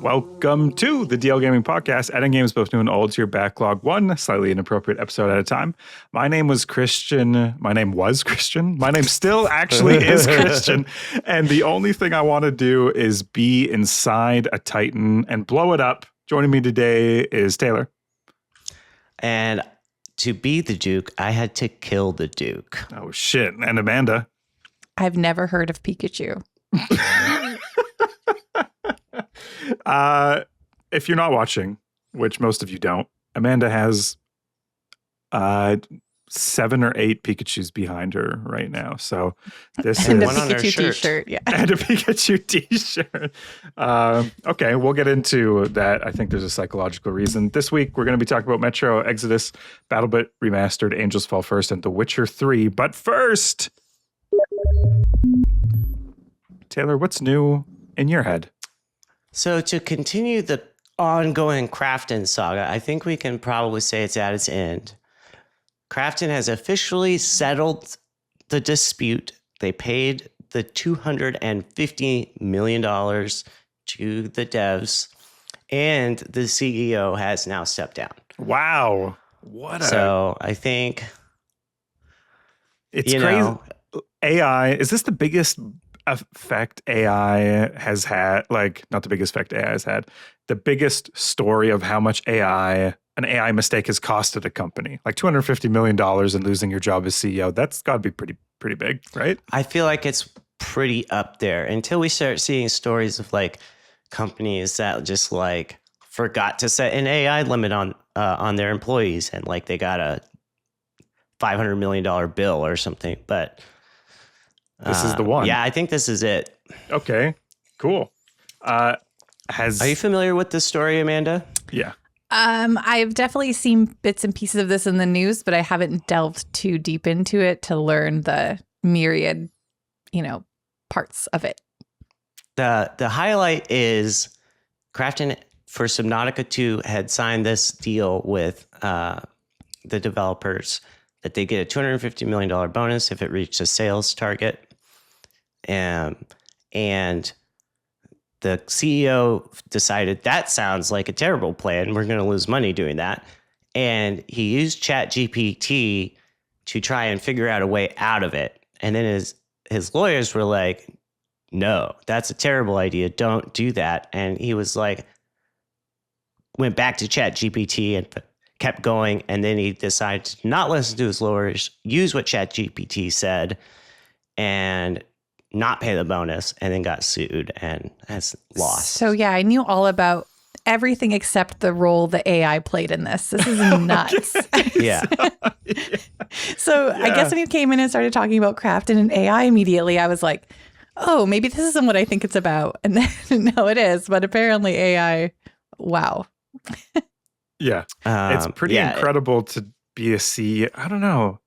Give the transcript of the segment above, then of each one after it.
Welcome to the DL Gaming Podcast, adding games both new and old to your backlog, one slightly inappropriate episode at a time. My name was Christian. My name still actually is Christian. And the only thing I want to do is be inside a Titan and blow it up. Joining me today is Taylor. And to be the Duke, I had to kill the Duke. Oh, shit. And Amanda. I've never heard of Pikachu. If you're not watching, which most of you don't, Amanda has 7 or 8 Pikachus behind her right now. So this and is a Pikachu t-shirt, yeah, and a Pikachu t-shirt. Okay, we'll get into that. I think there's a psychological reason. This week we're going to be talking about Metro Exodus, Battlebit Remastered, Angels Fall First, and The Witcher 3. But first, Taylor, what's new in your head? So to continue the ongoing Crafton saga, I think we can probably say it's at its end. Crafton has officially settled the dispute. They paid the $250 million to the devs, and the CEO has now stepped down. Wow. So I think it's crazy. AI, is this the biggest effect AI has had? Like, not the biggest effect AI has had, the biggest story of how much an AI mistake has costed a company. Like $250 million and losing your job as CEO. That's got to be pretty big, right? I feel like it's pretty up there until we start seeing stories of like companies that just like forgot to set an AI limit on their employees, and like they got a $500 million bill or something. But this is the one. Yeah, I think this is it. Okay, cool. Are you familiar with this story, Amanda? Yeah. I've definitely seen bits and pieces of this in the news, but I haven't delved too deep into it to learn the myriad, parts of it. The highlight is Crafton for Subnautica 2 had signed this deal with the developers that they get a $250 million bonus if it reached a sales target. And the CEO decided that sounds like a terrible plan. We're going to lose money doing that. And he used ChatGPT to try and figure out a way out of it. And then his lawyers were like, no, that's a terrible idea. Don't do that. And he was like, went back to ChatGPT and kept going. And then he decided to not listen to his lawyers, use what ChatGPT said, and not pay the bonus, and then got sued and has lost. So yeah, I knew all about everything except the role the AI played in this. This is nuts. Yeah. So I guess when you came in and started talking about Crafton and AI immediately, I was like, oh, maybe this isn't what I think it's about. And then no, it is. But apparently AI, wow. Yeah. It's pretty incredible to be a CEO. I don't know.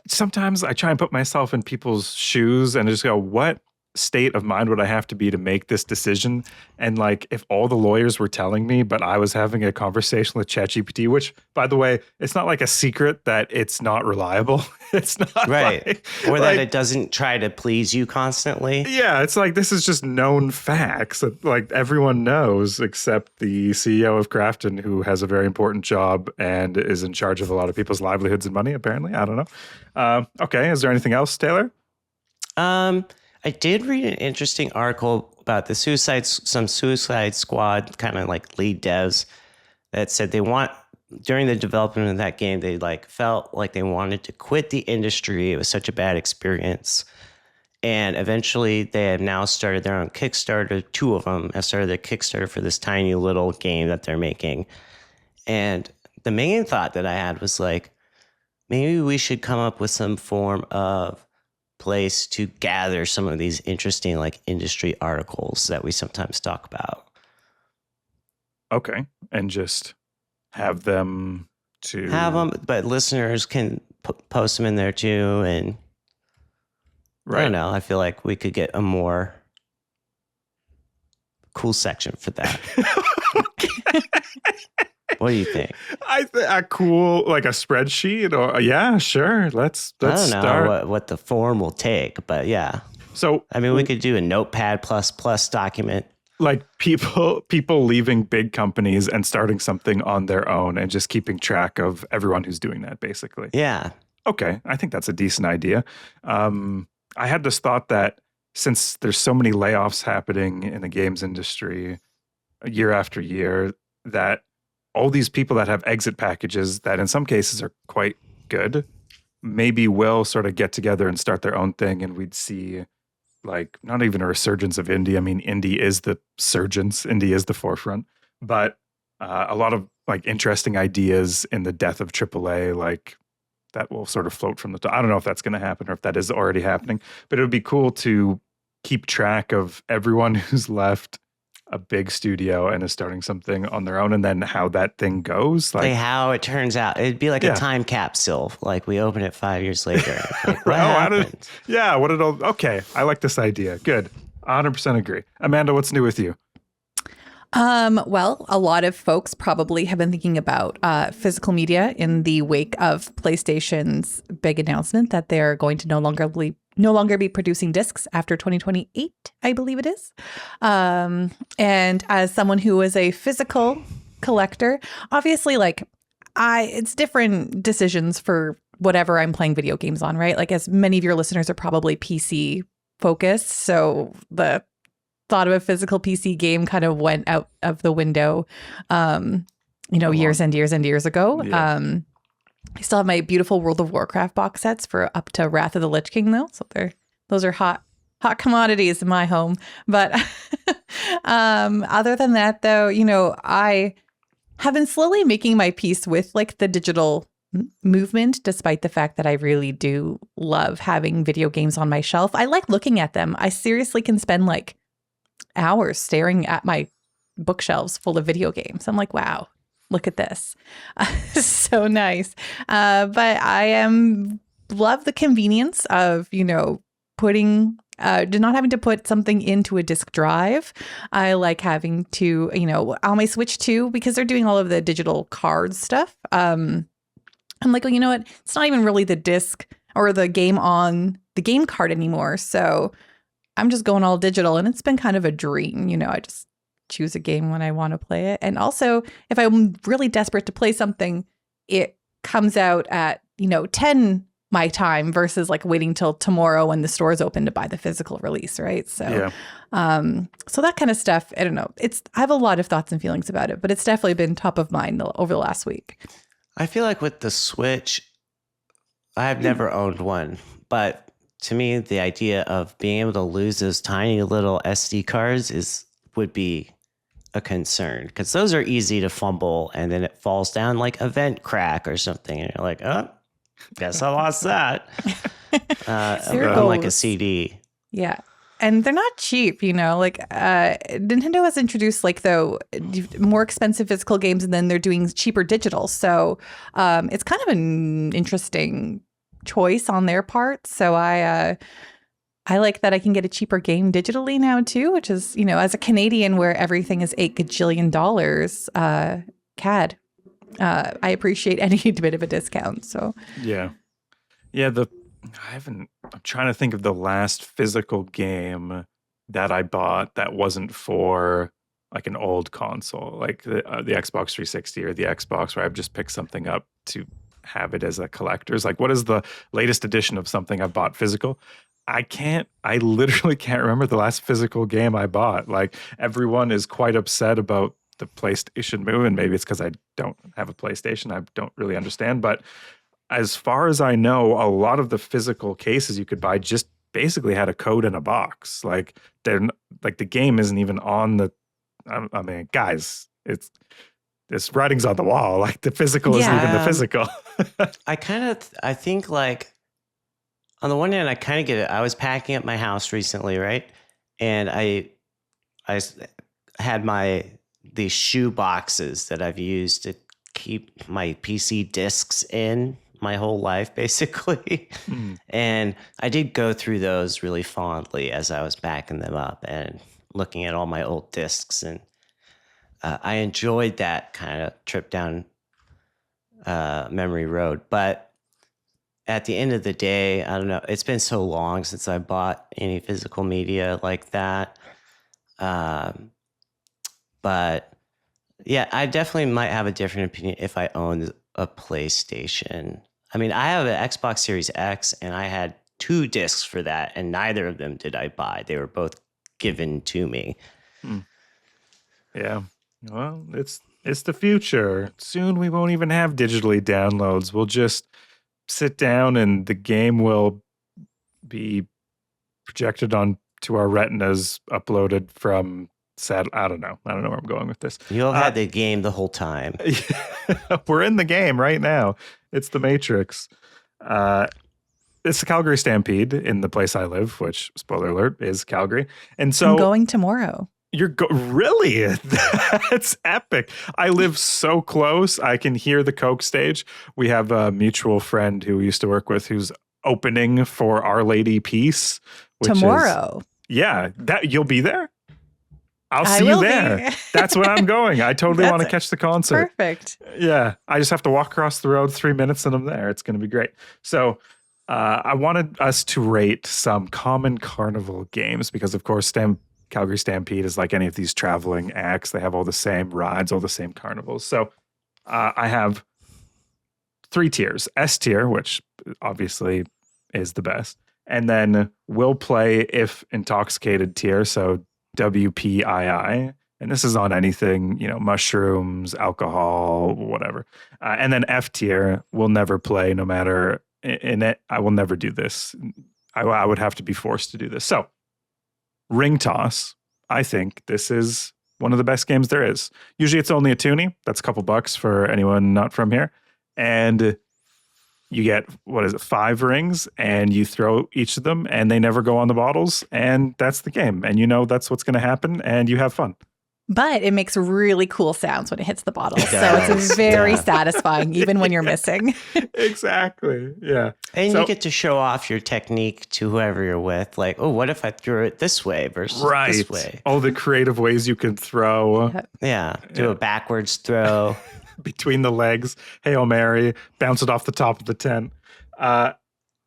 Sometimes I try and put myself in people's shoes and just go, what state of mind would I have to be to make this decision? And like, if all the lawyers were telling me, but I was having a conversation with ChatGPT, which, by the way, it's not like a secret that it's not reliable. It's not right. Or that it doesn't try to please you constantly. Yeah, it's like, this is just known facts that like everyone knows except the CEO of Crafton, who has a very important job and is in charge of a lot of people's livelihoods and money, apparently. I don't know. Okay, is there anything else, Taylor? I did read an interesting article about some Suicide Squad kind of like lead devs that said during the development of that game, they like felt like they wanted to quit the industry. It was such a bad experience. And eventually they have now started their own Kickstarter. 2 of them have started their Kickstarter for this tiny little game that they're making. And the main thought that I had was like, maybe we should come up with some form of place to gather some of these interesting like industry articles that we sometimes talk about. Okay. And just have them, but listeners can post them in there too. And I don't know, I feel like we could get a more cool section for that. What do you think? A cool, like a spreadsheet, or yeah, sure. Let's I don't start. know what the form will take, but yeah. So I mean, we could do a Notepad++ document. Like people leaving big companies and starting something on their own and just keeping track of everyone who's doing that, basically. Yeah. Okay, I think that's a decent idea. I had this thought that since there's so many layoffs happening in the games industry year after year, that all these people that have exit packages that in some cases are quite good, maybe will sort of get together and start their own thing, and we'd see like not even a resurgence of indie. I mean, indie is the surgence, indie is the forefront, but a lot of like interesting ideas in the death of AAA, like that will sort of float from the top. I don't know if that's going to happen or if that is already happening, but it would be cool to keep track of everyone who's left a big studio and is starting something on their own, and then how that thing goes. Like how it turns out. It'd be like a time capsule. Like we open it 5 years later. Like, what happened? Okay, I like this idea. Good. 100% agree. Amanda, what's new with you? Well, a lot of folks probably have been thinking about physical media in the wake of PlayStation's big announcement that they're going to no longer be producing discs after 2028, I believe it is. And as someone who is a physical collector, obviously, like it's different decisions for whatever I'm playing video games on, right? Like as many of your listeners are probably PC focused, so the thought of a physical PC game kind of went out of the window, years and years and years ago. Yeah. I still have my beautiful World of Warcraft box sets for up to Wrath of the Lich King, though. So those are hot commodities in my home. But other than that, though, I have been slowly making my peace with like the digital movement, despite the fact that I really do love having video games on my shelf. I like looking at them. I seriously can spend like hours staring at my bookshelves full of video games. I'm like, wow, look at this. So nice. But I love the convenience of, putting, not having to put something into a disk drive. I like having to, on my Switch too, because they're doing all of the digital card stuff. I'm like, well, you know what? It's not even really the disc or the game on the game card anymore. So I'm just going all digital, and it's been kind of a dream. I just choose a game when I want to play it. And also, if I'm really desperate to play something, it comes out at, 10 my time versus like waiting till tomorrow when the store's open to buy the physical release, right? So, so that kind of stuff, I don't know. I have a lot of thoughts and feelings about it, but it's definitely been top of mind over the last week. I feel like with the Switch, I've never owned one, but to me, the idea of being able to lose those tiny little SD cards would be a concern, because those are easy to fumble and then it falls down like event crack or something. And you're like, oh, guess I lost that. Unlike a CD. Yeah. And they're not cheap, like Nintendo has introduced more expensive physical games, and then they're doing cheaper digital. So it's kind of an interesting choice on their part. So I like that I can get a cheaper game digitally now too, which is, as a Canadian where everything is $8 gajillion CAD, I appreciate any bit of a discount. So I'm trying to think of the last physical game that I bought that wasn't for like an old console, like the Xbox 360 or the Xbox, where I've just picked something up to have it as a collector's. Like, what is the latest edition of something I bought physical? I literally can't remember the last physical game I bought. Like, everyone is quite upset about the PlayStation move, and maybe it's because I don't have a PlayStation. I don't really understand. But as far as I know, a lot of the physical cases you could buy just basically had a code in a box. Like, they're like, the game isn't even on the. I mean, guys, it's writing's on the wall. Like, the physical isn't even the physical. I think like on the one hand, I kind of get it. I was packing up my house recently, right? And I had these shoe boxes that I've used to keep my PC discs in my whole life, basically. And I did go through those really fondly as I was backing them up and looking at all my old discs. And I enjoyed that kind of trip down memory road. But at the end of the day, I don't know. It's been so long since I bought any physical media like that. But yeah, I definitely might have a different opinion if I owned a PlayStation. I mean, I have an Xbox Series X, and I had 2 discs for that, and neither of them did I buy. They were both given to me. Yeah. Well, it's the future. Soon we won't even have digitally downloads. We'll just sit down and the game will be projected onto our retinas, uploaded from I don't know where I'm going with this. You'll have had the game the whole time. We're in the game right now. It's the Matrix. It's the Calgary Stampede in the place I live, which, spoiler alert, is Calgary. And so I'm going tomorrow. Really? That's epic. I live so close. I can hear the Coke stage. We have a mutual friend who we used to work with who's opening for Our Lady Peace. Tomorrow. That you'll be there? I'll see you there. That's when I'm going. I totally want to catch the concert. Perfect. Yeah. I just have to walk across the road 3 minutes and I'm there. It's going to be great. So I wanted us to rate some common carnival games because, of course, Calgary Stampede is like any of these traveling acts. They have all the same rides, all the same carnivals. So I have 3 tiers. S tier, which obviously is the best. And then will play if intoxicated tier. So WPII. And this is on anything, mushrooms, alcohol, whatever. And then F tier, will never play no matter in it. I will never do this. I would have to be forced to do this. So Ring Toss, I think this is one of the best games there is. Usually it's only a toonie. That's a couple bucks for anyone not from here. And you get, 5 rings, and you throw each of them, and they never go on the bottles. And that's the game. And that's what's going to happen, and you have fun. But it makes really cool sounds when it hits the bottle. So it's very satisfying, even when you're missing. Exactly. Yeah. And you get to show off your technique to whoever you're with. Like, oh, what if I threw it this way versus this way? All the creative ways you can throw. Yeah. Do a backwards throw. Between the legs. Hail Mary. Bounce it off the top of the tent.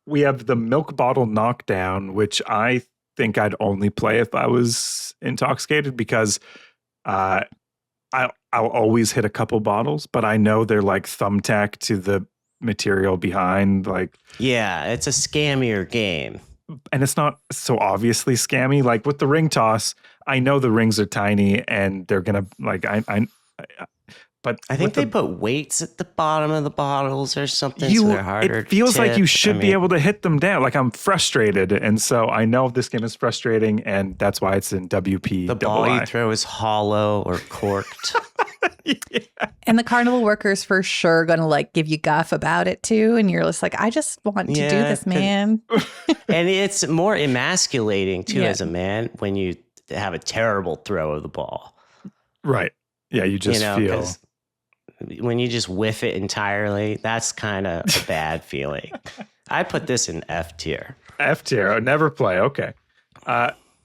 We have the milk bottle knockdown, which I think I'd only play if I was intoxicated because I'll always hit a couple bottles, but I know they're like thumbtack to the material behind. Like, yeah, it's a scammier game, and it's not so obviously scammy. Like with the ring toss, I know the rings are tiny and they're gonna but I think they put weights at the bottom of the bottles or something, so they're harder. It feels like you should be able to hit them down. Like I'm frustrated, and so I know this game is frustrating, and that's why it's in WP. The ball you throw is hollow or corked. Yeah. And the carnival workers for sure going to give you guff about it too, and you're just like, I just want to do this, man. And it's more emasculating too as a man when you have a terrible throw of the ball. Right. Yeah, you just feel. When you just whiff it entirely, that's kind of a bad feeling. I put this in F tier. F tier. Oh, never play. Okay.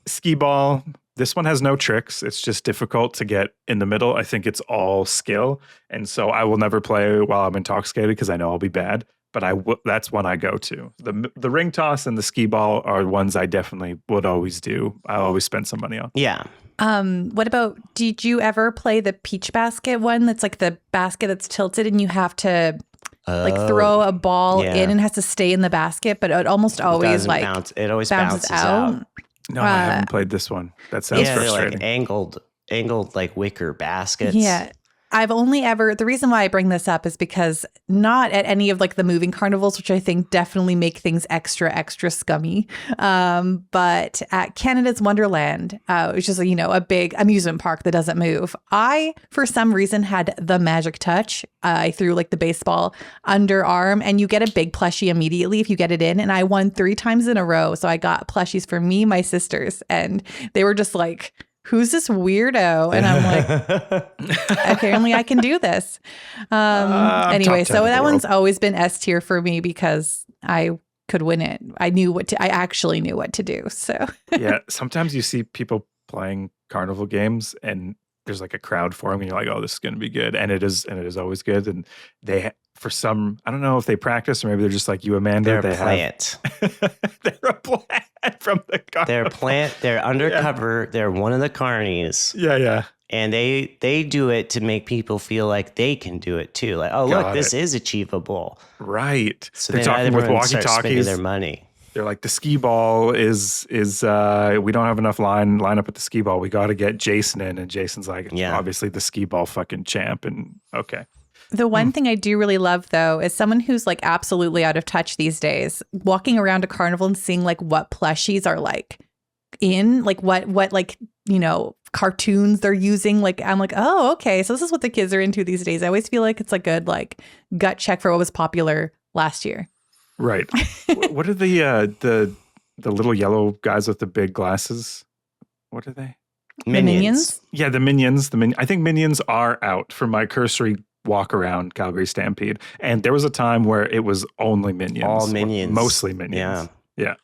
Skee ball. This one has no tricks. It's just difficult to get in the middle. I think it's all skill. And so I will never play while I'm intoxicated because I know I'll be bad. But that's one I go to. The ring toss and the skee ball are ones I definitely would always do. I'll always spend some money on. Yeah. What about, did you ever play the peach basket one? That's like the basket that's tilted and you have to throw a ball in and it has to stay in the basket, but it almost always it always bounces out. No, I haven't played this one. That sounds frustrating. They're like angled like wicker baskets. Yeah. I've only the reason why I bring this up is because not at any of the moving carnivals, which I think definitely make things extra scummy. But at Canada's Wonderland, which is, a big amusement park that doesn't move. I, for some reason, had the magic touch. I threw the baseball underarm and you get a big plushie immediately if you get it in. And I won 3 times in a row. So I got plushies for me, my sisters, and they were just like, who's this weirdo? And I'm like, apparently I can do this. Anyway, so that one's always been S tier for me because I could win it. I actually knew what to do. So yeah, sometimes you see people playing carnival games and there's a crowd forming and you're like, oh, this is going to be good. And it is always good. And they, for some, I don't know if they practice or maybe they're just like you, Amanda. They're a plant. They're a plant from the carnival. They're a plant. They're undercover. Yeah. They're one of the carnies. Yeah. And they do it to make people feel like they can do it too. Like, oh, look, this is achievable. Right. So they're talking with walkie-talkies. Their money. They're like, the skee ball is we don't have enough line up at the skee ball. We got to get Jason in. And Jason's like, obviously the skee ball fucking champ. And okay. The one thing I do really love, though, is someone who's like absolutely out of touch these days, walking around a carnival and seeing like what plushies are like in, like what like, you know, cartoons they're using. Like, I'm like, oh, okay. So this is what the kids are into these days. I always feel like it's a good like gut check for what was popular last year. Right. What are the little yellow guys with the big glasses? What are they? Minions? Yeah, the Minions. I think Minions are out for my cursory walk around Calgary Stampede. And there was a time where it was only Minions. All Minions. Mostly Minions. Yeah.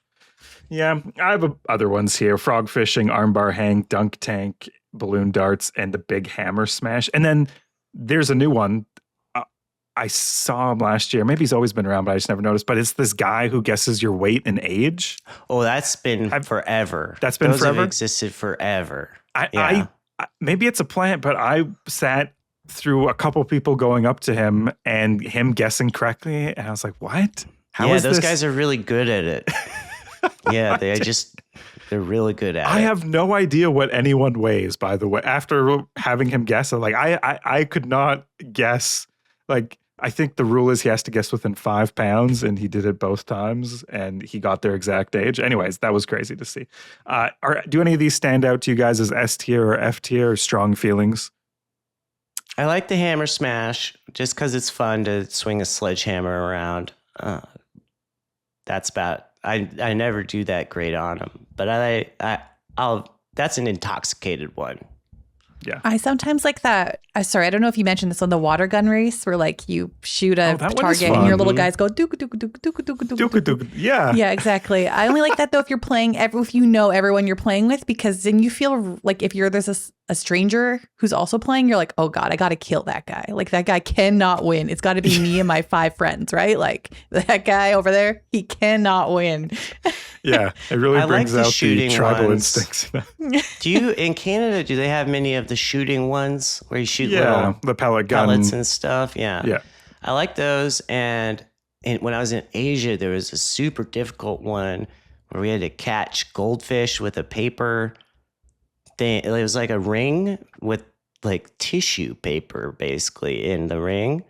Yeah. I have other ones here. Frog fishing, armbar hang, dunk tank, balloon darts, and the big hammer smash. And then there's a new one. I saw him last year. Maybe he's always been around, but I just never noticed. But it's this guy who guesses your weight and age. Oh, that's been forever. That's been forever? Those have existed forever. I maybe it's a plant, but I sat through a couple people going up to him and him guessing correctly. And I was like, what? How is those this? guys are really good at it. They're really good at it. I have no idea what anyone weighs, by the way. After having him guess, I could not guess. Like, I think the rule is he has to guess within 5 pounds, and he did it both times, and he got their exact age. Anyways, that was crazy to see. Do any of these stand out to you guys as S tier or F tier or strong feelings? I like the hammer smash just because it's fun to swing a sledgehammer around. That's about. I never do that great on them, but I'll. That's an intoxicated one. Yeah. I sometimes like that. Sorry, I don't know if you mentioned this on the water gun race where like you shoot a target and your little guys go dook dook dook dook dook dook dook dook. Yeah. Yeah, exactly. I only like that though if you're playing if you know everyone you're playing with, because then you feel like if there's a stranger who's also playing, you're like, oh God, I got to kill that guy. Like that guy cannot win. It's got to be me and my 5 friends, right? Like that guy over there, he cannot win. Yeah, it really brings out the tribal instincts. Do you, in Canada, do they have many of the shooting ones where you shoot little the pellet gun pellets and stuff? Yeah. I like those. And when I was in Asia, there was a super difficult one where we had to catch goldfish with a paper thing. It was like a ring with like tissue paper basically in the ring.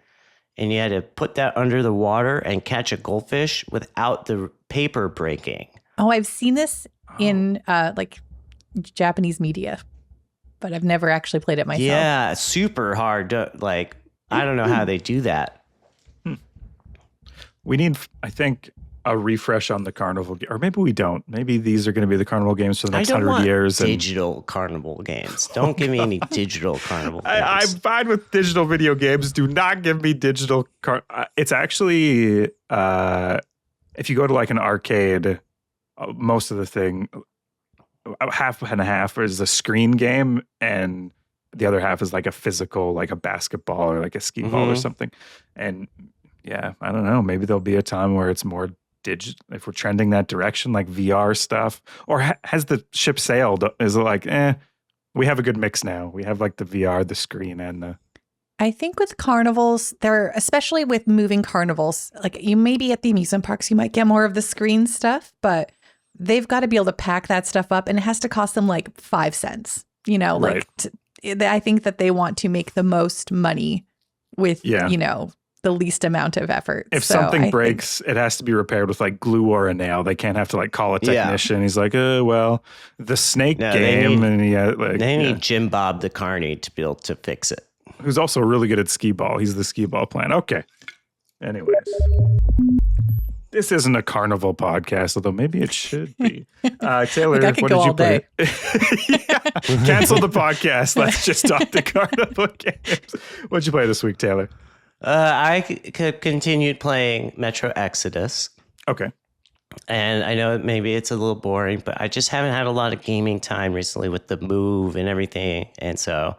And you had to put that under the water and catch a goldfish without the paper breaking. Oh, I've seen this in like Japanese media, but I've never actually played it myself. Yeah, super hard. I don't know how they do that. We need, I think, a refresh on the carnival, or maybe we don't. Maybe these are going to be the carnival games for the next 100 years. Digital carnival games. Don't give me any digital carnival games. I'm fine with digital video games. Do not give me digital. It's actually, if you go to like an arcade, most of the thing, half and a half is a screen game, and the other half is like a physical, like a basketball or like a skee ball or something. And yeah, I don't know. Maybe there'll be a time where it's more digital, if we're trending that direction, like VR stuff. Or has the ship sailed? Is it like, we have a good mix now. We have like the VR, the screen, and the... I think with carnivals, especially with moving carnivals, like you maybe at the amusement parks, you might get more of the screen stuff, but they've got to be able to pack that stuff up, and it has to cost them like 5 cents. You know, like I think that they want to make the most money with, you know, the least amount of effort. If something breaks, it has to be repaired with like glue or a nail. They can't have to like call a technician. He's like, well, the snake game. They need Jim Bob the Carney to be able to fix it. Who's also really good at skee ball. He's the skee ball plan. Okay. Anyways. This isn't a carnival podcast, although maybe it should be. Taylor, what did you play? Cancel the podcast. Let's just talk the carnival games. What'd you play this week, Taylor? I continued playing Metro Exodus. Okay. And I know maybe it's a little boring, but I just haven't had a lot of gaming time recently with the move and everything. And so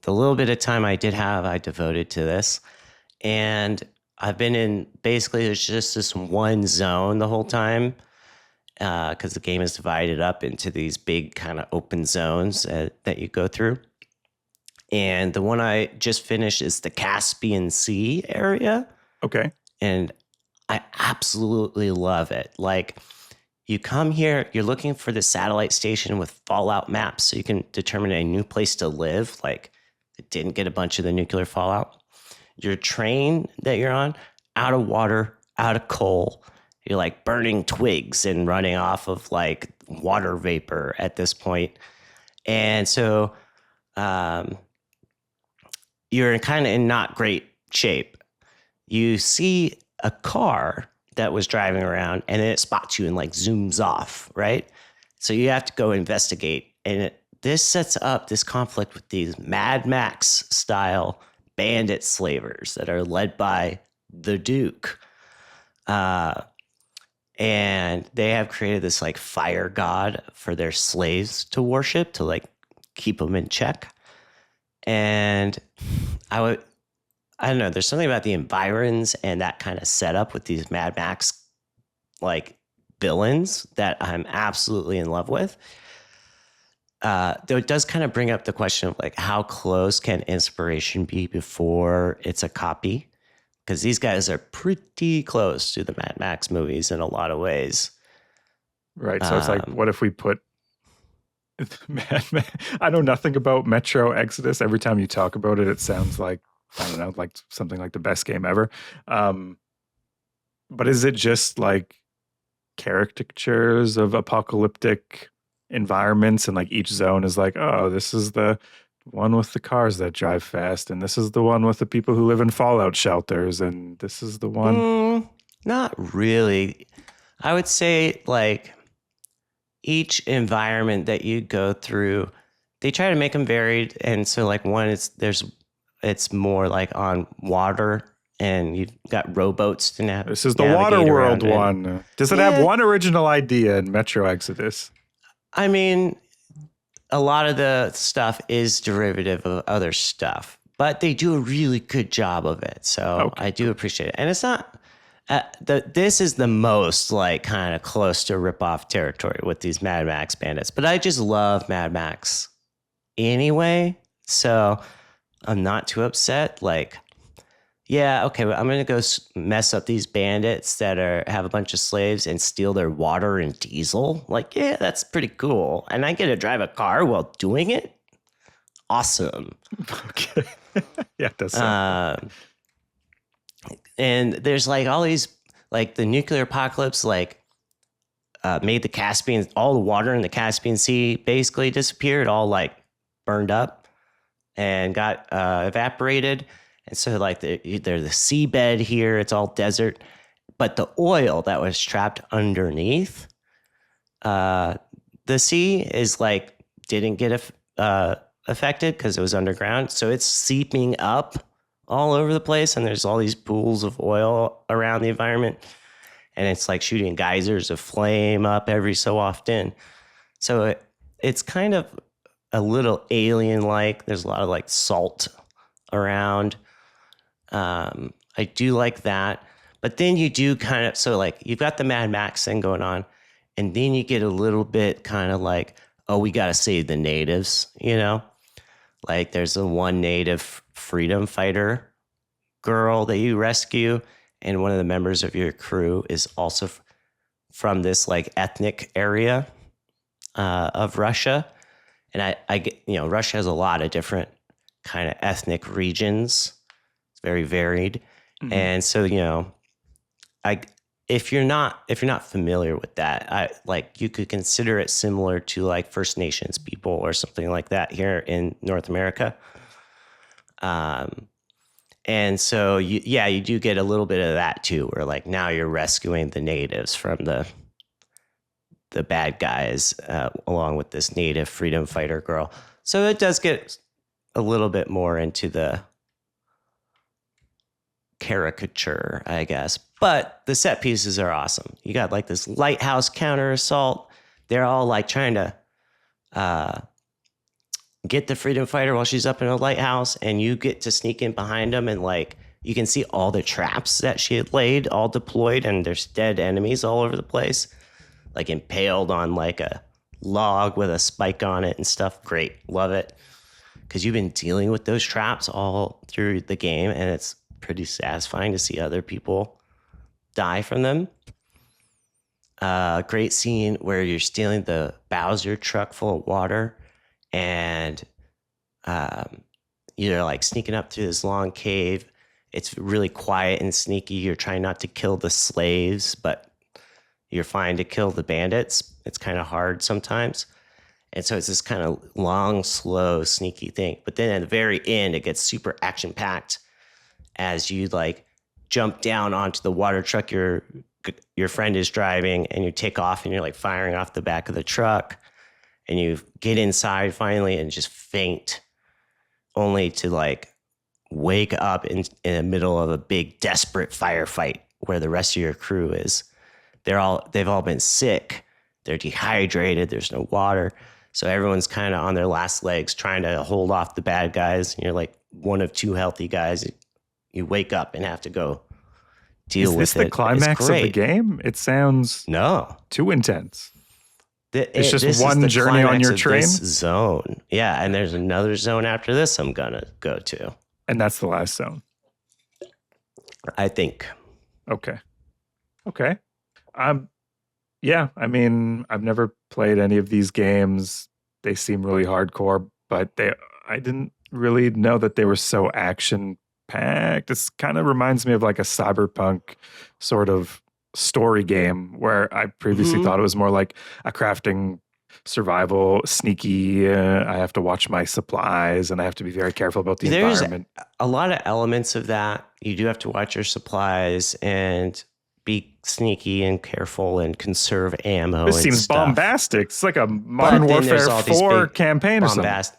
the little bit of time I did have, I devoted to this. And I've been in, basically there's just this one zone the whole time because the game is divided up into these big kind of open zones that you go through. And the one I just finished is the Caspian Sea area. Okay. And I absolutely love it. Like, you come here, you're looking for the satellite station with fallout maps so you can determine a new place to live. Like, it didn't get a bunch of the nuclear fallout. Your train that you're on, out of water, out of coal. You're like burning twigs and running off of like water vapor at this point. And so you're kind of in not great shape. You see a car that was driving around and it spots you and like zooms off, right? So you have to go investigate. And this sets up this conflict with these Mad Max style bandit slavers that are led by the Duke. And they have created this like fire god for their slaves to worship, to like keep them in check. And I don't know, there's something about the environs and that kind of setup with these Mad Max like villains that I'm absolutely in love with. Though it does kind of bring up the question of like, how close can inspiration be before it's a copy? Because these guys are pretty close to the Mad Max movies in a lot of ways. Right. So it's like, what if we put I know nothing about Metro Exodus. Every time you talk about it, it sounds like, I don't know, like something like the best game ever. But is it just like caricatures of apocalyptic environments, and like each zone is like, oh, this is the one with the cars that drive fast, and this is the one with the people who live in fallout shelters, and this is the one? Not really. I would say like each environment that you go through, they try to make them varied. And so like one it's more like on water, and you've got rowboats to navigate. This is the water world one. Does it have one original idea in Metro Exodus? I mean, a lot of the stuff is derivative of other stuff, but they do a really good job of it. So I do appreciate it. And it's not, this is the most like kind of close to rip-off territory with these Mad Max bandits, but I just love Mad Max anyway. So I'm not too upset. Like, yeah, okay, well, I'm going to go mess up these bandits that have a bunch of slaves and steal their water and diesel. Like, yeah, that's pretty cool. And I get to drive a car while doing it. Awesome. Okay. Yeah, it does sound and there's like all these, like the nuclear apocalypse, like made all the water in the Caspian Sea basically disappeared, all like burned up and got evaporated. And so like there's the seabed here, it's all desert, but the oil that was trapped underneath the sea is like, didn't get affected because it was underground. So it's seeping up all over the place. And there's all these pools of oil around the environment. And it's like shooting geysers of flame up every so often. So it's kind of a little alien-like. There's a lot of like salt around. I do like that. But then you do kind of, so like you've got the Mad Max thing going on, and then you get a little bit kind of like, oh, we got to save the natives, you know? Like there's a one native freedom fighter girl that you rescue, and one of the members of your crew is also from this like ethnic area of Russia. And I get, you know, Russia has a lot of different kind of ethnic regions. It's very varied. Mm-hmm. And so, you know, if you're not familiar with that, you could consider it similar to like First Nations people or something like that here in North America. And so you do get a little bit of that too, where like now you're rescuing the natives from the bad guys, along with this native freedom fighter girl. So it does get a little bit more into the caricature, I guess. But the set pieces are awesome. You got like this lighthouse counter assault. They're all like trying to get the freedom fighter while she's up in a lighthouse, and you get to sneak in behind them, and like you can see all the traps that she had laid all deployed, and there's dead enemies all over the place, like impaled on like a log with a spike on it and stuff. Great. Love it. because you've been dealing with those traps all through the game, and it's pretty satisfying to see other people die from them. Great scene where you're stealing the Bowser truck full of water, and you're like sneaking up through this long cave. It's really quiet and sneaky. You're trying not to kill the slaves, but you're fine to kill the bandits. It's kind of hard sometimes. And so it's this kind of long, slow, sneaky thing. But then at the very end, it gets super action-packed as you like jump down onto the water truck your friend is driving, and you take off and you're like firing off the back of the truck, and you get inside finally and just faint, only to like wake up in the middle of a big desperate firefight where the rest of your crew is. They've all been sick. They're dehydrated. There's no water. So everyone's kind of on their last legs trying to hold off the bad guys. And you're like one of two healthy guys. You wake up and have to go deal with it. Is this the climax of the game? It sounds too intense. It's just one journey on your train? Zone. Yeah, and there's another zone after this I'm going to go to. And that's the last zone? I think. Okay. Yeah, I mean, I've never played any of these games. They seem really hardcore, but I didn't really know that they were so action-packed. This kind of reminds me of like a cyberpunk sort of story game where I previously thought it was more like a crafting survival, sneaky. I have to watch my supplies and I have to be very careful about the environment. There's a lot of elements of that. You do have to watch your supplies and be sneaky and careful and conserve ammo. This seems bombastic. It's like a Modern Warfare 4 campaign or something.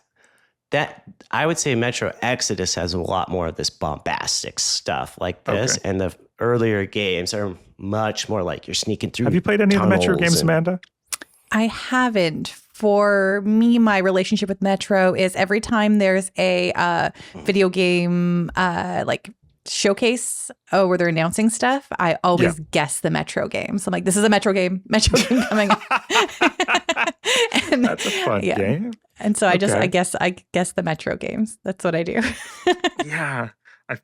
That I would say Metro Exodus has a lot more of this bombastic stuff like this, and the earlier games are much more like you're sneaking through. Have you played any of the Metro games, Amanda? I haven't. For me, my relationship with Metro is every time there's a video game like showcase where they're announcing stuff, I always guess the Metro game. So I'm like, this is a Metro game coming up. And that's a fun game. And so I guess the Metro games. That's what I do. Yeah. I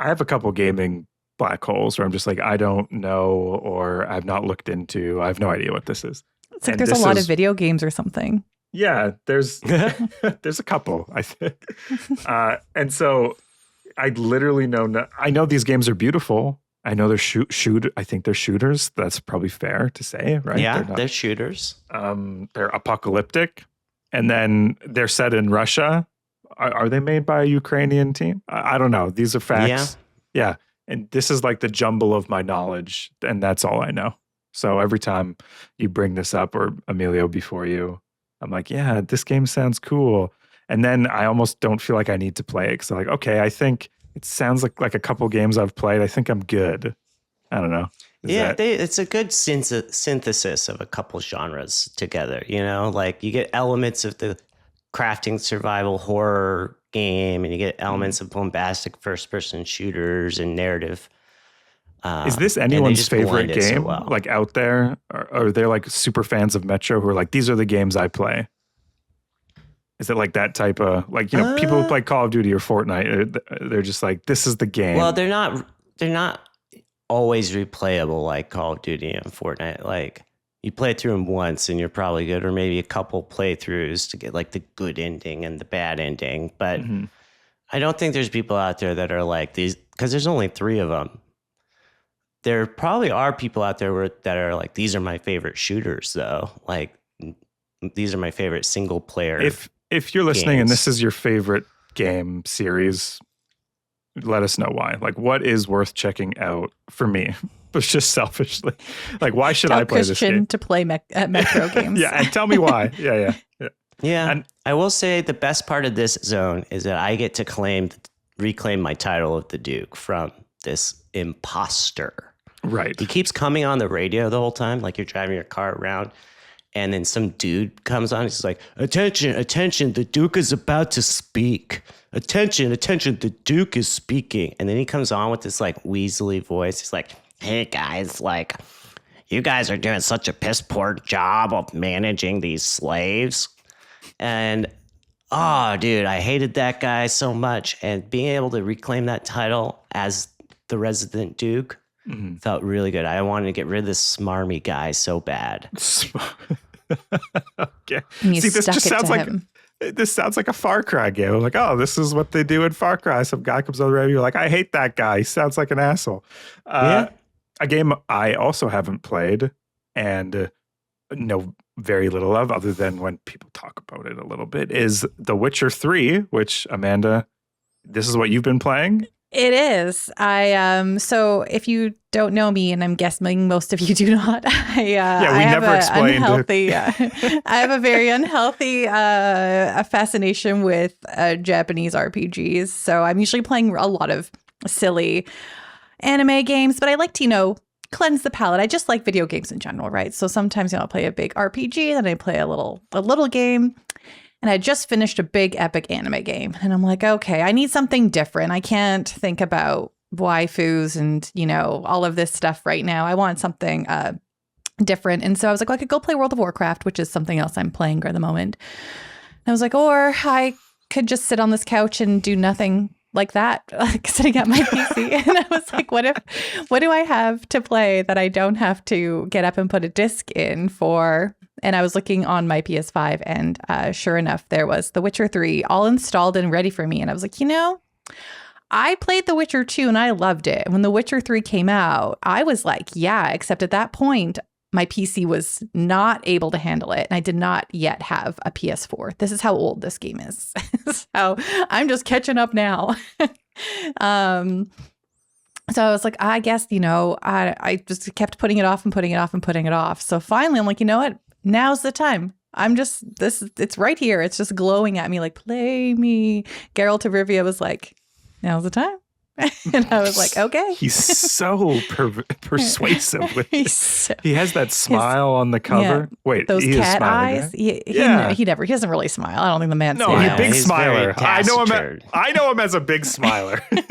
have a couple gaming black holes where I'm just like, I don't know, or I've not looked into. I have no idea what this is. It's like there's a lot of video games or something. Yeah, there's a couple, I think. And so I literally I know these games are beautiful. I know they're I think they're shooters. That's probably fair to say, right? Yeah, they're shooters. They're apocalyptic. And then they're set in Russia. Are they made by a Ukrainian team? I don't know. These are facts. Yeah. And this is like the jumble of my knowledge, and that's all I know. So every time you bring this up, or Emilio before you, I'm like, yeah, this game sounds cool. And then I almost don't feel like I need to play it because I'm like, okay, I think it sounds like a couple games I've played. I think I'm good. I don't know. It's a good synthesis of a couple genres together. You know, like you get elements of the crafting survival horror game, and you get elements of bombastic first-person shooters and narrative. Is this anyone's favorite game? So like out there, or are they like super fans of Metro who are like, these are the games I play? Is it like that type of like, you know, people who play Call of Duty or Fortnite? They're just like, this is the game. Well, they're not always replayable like Call of Duty and Fortnite. Like you play through them once and you're probably good, or maybe a couple playthroughs to get like the good ending and the bad ending. But I don't think there's people out there that are like these, because there's only 3 of them. There probably are people out there that are like, these are my favorite shooters, though. Like, these are my favorite single player. If you're listening and this is your favorite game series, let us know why. Like, what is worth checking out for me? But just selfishly, like, why should I play this game? To play Metro games. Yeah, and tell me why. Yeah. And I will say the best part of this zone is that I get to reclaim my title of the Duke from this imposter. Right. He keeps coming on the radio the whole time, like you're driving your car around, and then some dude comes on. He's like, attention, the Duke is about to speak. Attention, the Duke is speaking. And then he comes on with this like weaselly voice. He's like, hey guys, like, you guys are doing such a piss poor job of managing these slaves. And oh, dude, I hated that guy so much. And being able to reclaim that title as the Resident Duke felt really good. I wanted to get rid of this smarmy guy so bad. Okay. See, this just sounds like this sounds like a Far Cry game. I'm like, oh, this is what they do in Far Cry. Some guy comes over and you're like, I hate that guy. He sounds like an asshole. A game I also haven't played and know very little of, other than when people talk about it a little bit, is The Witcher 3, which, Amanda, this is what you've been playing? It is. So if you don't know me, and I'm guessing most of you do not, I have a very unhealthy fascination with Japanese RPGs. So I'm usually playing a lot of silly anime games, but I like to, cleanse the palate. I just like video games in general, right? So sometimes, I'll play a big RPG, then I play a little game. And I just finished a big epic anime game. And I'm like, okay, I need something different. I can't think about waifus and, all of this stuff right now. I want something different. And so I was like, well, I could go play World of Warcraft, which is something else I'm playing at the moment. And I was like, or I could just sit on this couch and do nothing like that, like sitting at my PC. And I was like, what do I have to play that I don't have to get up and put a disc in for? And I was looking on my PS5 and sure enough, there was The Witcher 3 all installed and ready for me. And I was like, I played The Witcher 2 and I loved it. When The Witcher 3 came out, I was like, yeah, except at that point, my PC was not able to handle it. And I did not yet have a PS4. This is how old this game is. So I'm just catching up now. So I was like, I guess, I just kept putting it off and putting it off and putting it off. So finally, I'm like, you know what? Now's the time. It's right here. It's just glowing at me like, play me. Geralt of Rivia was like, now's the time. And I was like, okay. He's so persuasive. He has that smile on the cover. Yeah, wait, those cat smiling, eyes. Right? He doesn't really smile. I don't think the man's he's a big smiler. I know him as a big smiler. And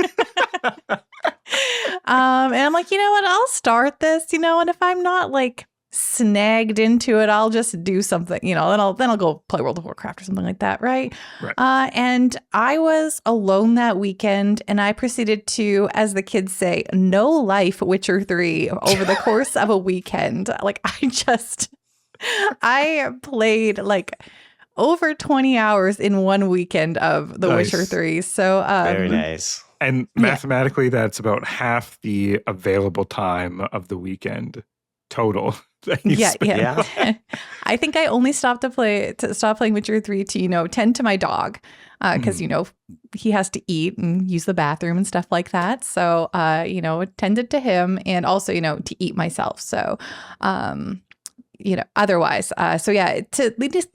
I'm like, you know what? I'll start this, and if I'm not like snagged into it, I'll just do something, then I'll go play World of Warcraft or something like that, right? And I was alone that weekend, and I proceeded to, as the kids say, no life Witcher 3 over the course of a weekend. Like I played like over 20 hours in one weekend of The Witcher 3. So very nice. And mathematically, that's about half the available time of the weekend total. Yeah. I think I only stopped playing Witcher 3 to tend to my dog because he has to eat and use the bathroom and stuff like that. So tended to him and also to eat myself. So otherwise. So yeah,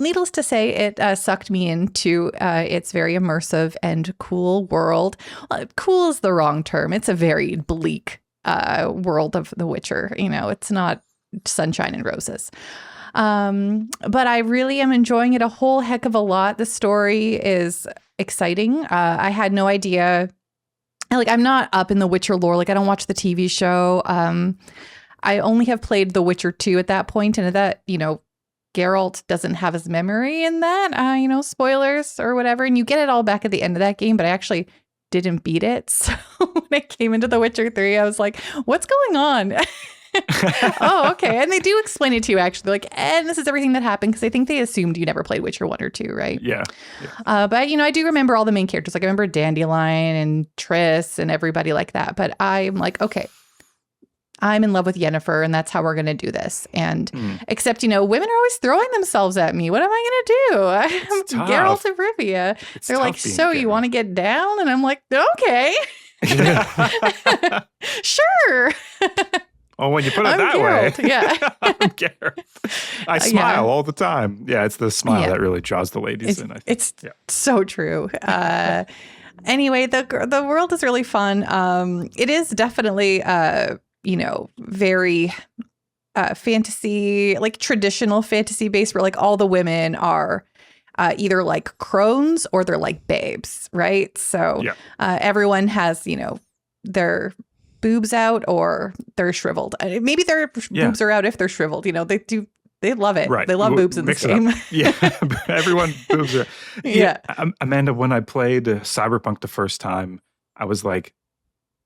needless to say, it sucked me into its very immersive and cool world. Cool is the wrong term. It's a very bleak world of The Witcher. It's not sunshine and roses. But I really am enjoying it a whole heck of a lot. The story is exciting. I had no idea. I'm not up in the Witcher lore. I don't watch the TV show. I only have played The Witcher 2 at that point, and at that, Geralt doesn't have his memory in that, spoilers or whatever. And you get it all back at the end of that game, but I actually didn't beat it. So when I came into The Witcher 3, I was like, what's going on? Oh, okay. And they do explain it to you, actually. And this is everything that happened, because I think they assumed you never played Witcher 1 or 2, right? Yeah. But, I do remember all the main characters. I remember Dandelion and Triss and everybody like that. But I'm like, okay, I'm in love with Yennefer, and that's how we're going to do this. And except, women are always throwing themselves at me. What am I going to do? I'm Geralt of Rivia. They're like, so you want to get down? And I'm like, okay. Sure. Oh, when you put it that Geralt, way. Yeah. I'm Geralt. I smile all the time. Yeah, it's the smile that really draws the ladies in, I think. It's so true. Anyway, the world is really fun. It is definitely very fantasy, traditional fantasy based, where all the women are either crones or they're babes, right? So everyone has, their boobs out or they're shriveled. Maybe their boobs are out if they're shriveled. They do They love it. Right. They love boobs in this game. Yeah, everyone boobs are. Yeah. Amanda, when I played Cyberpunk the first time, I was like,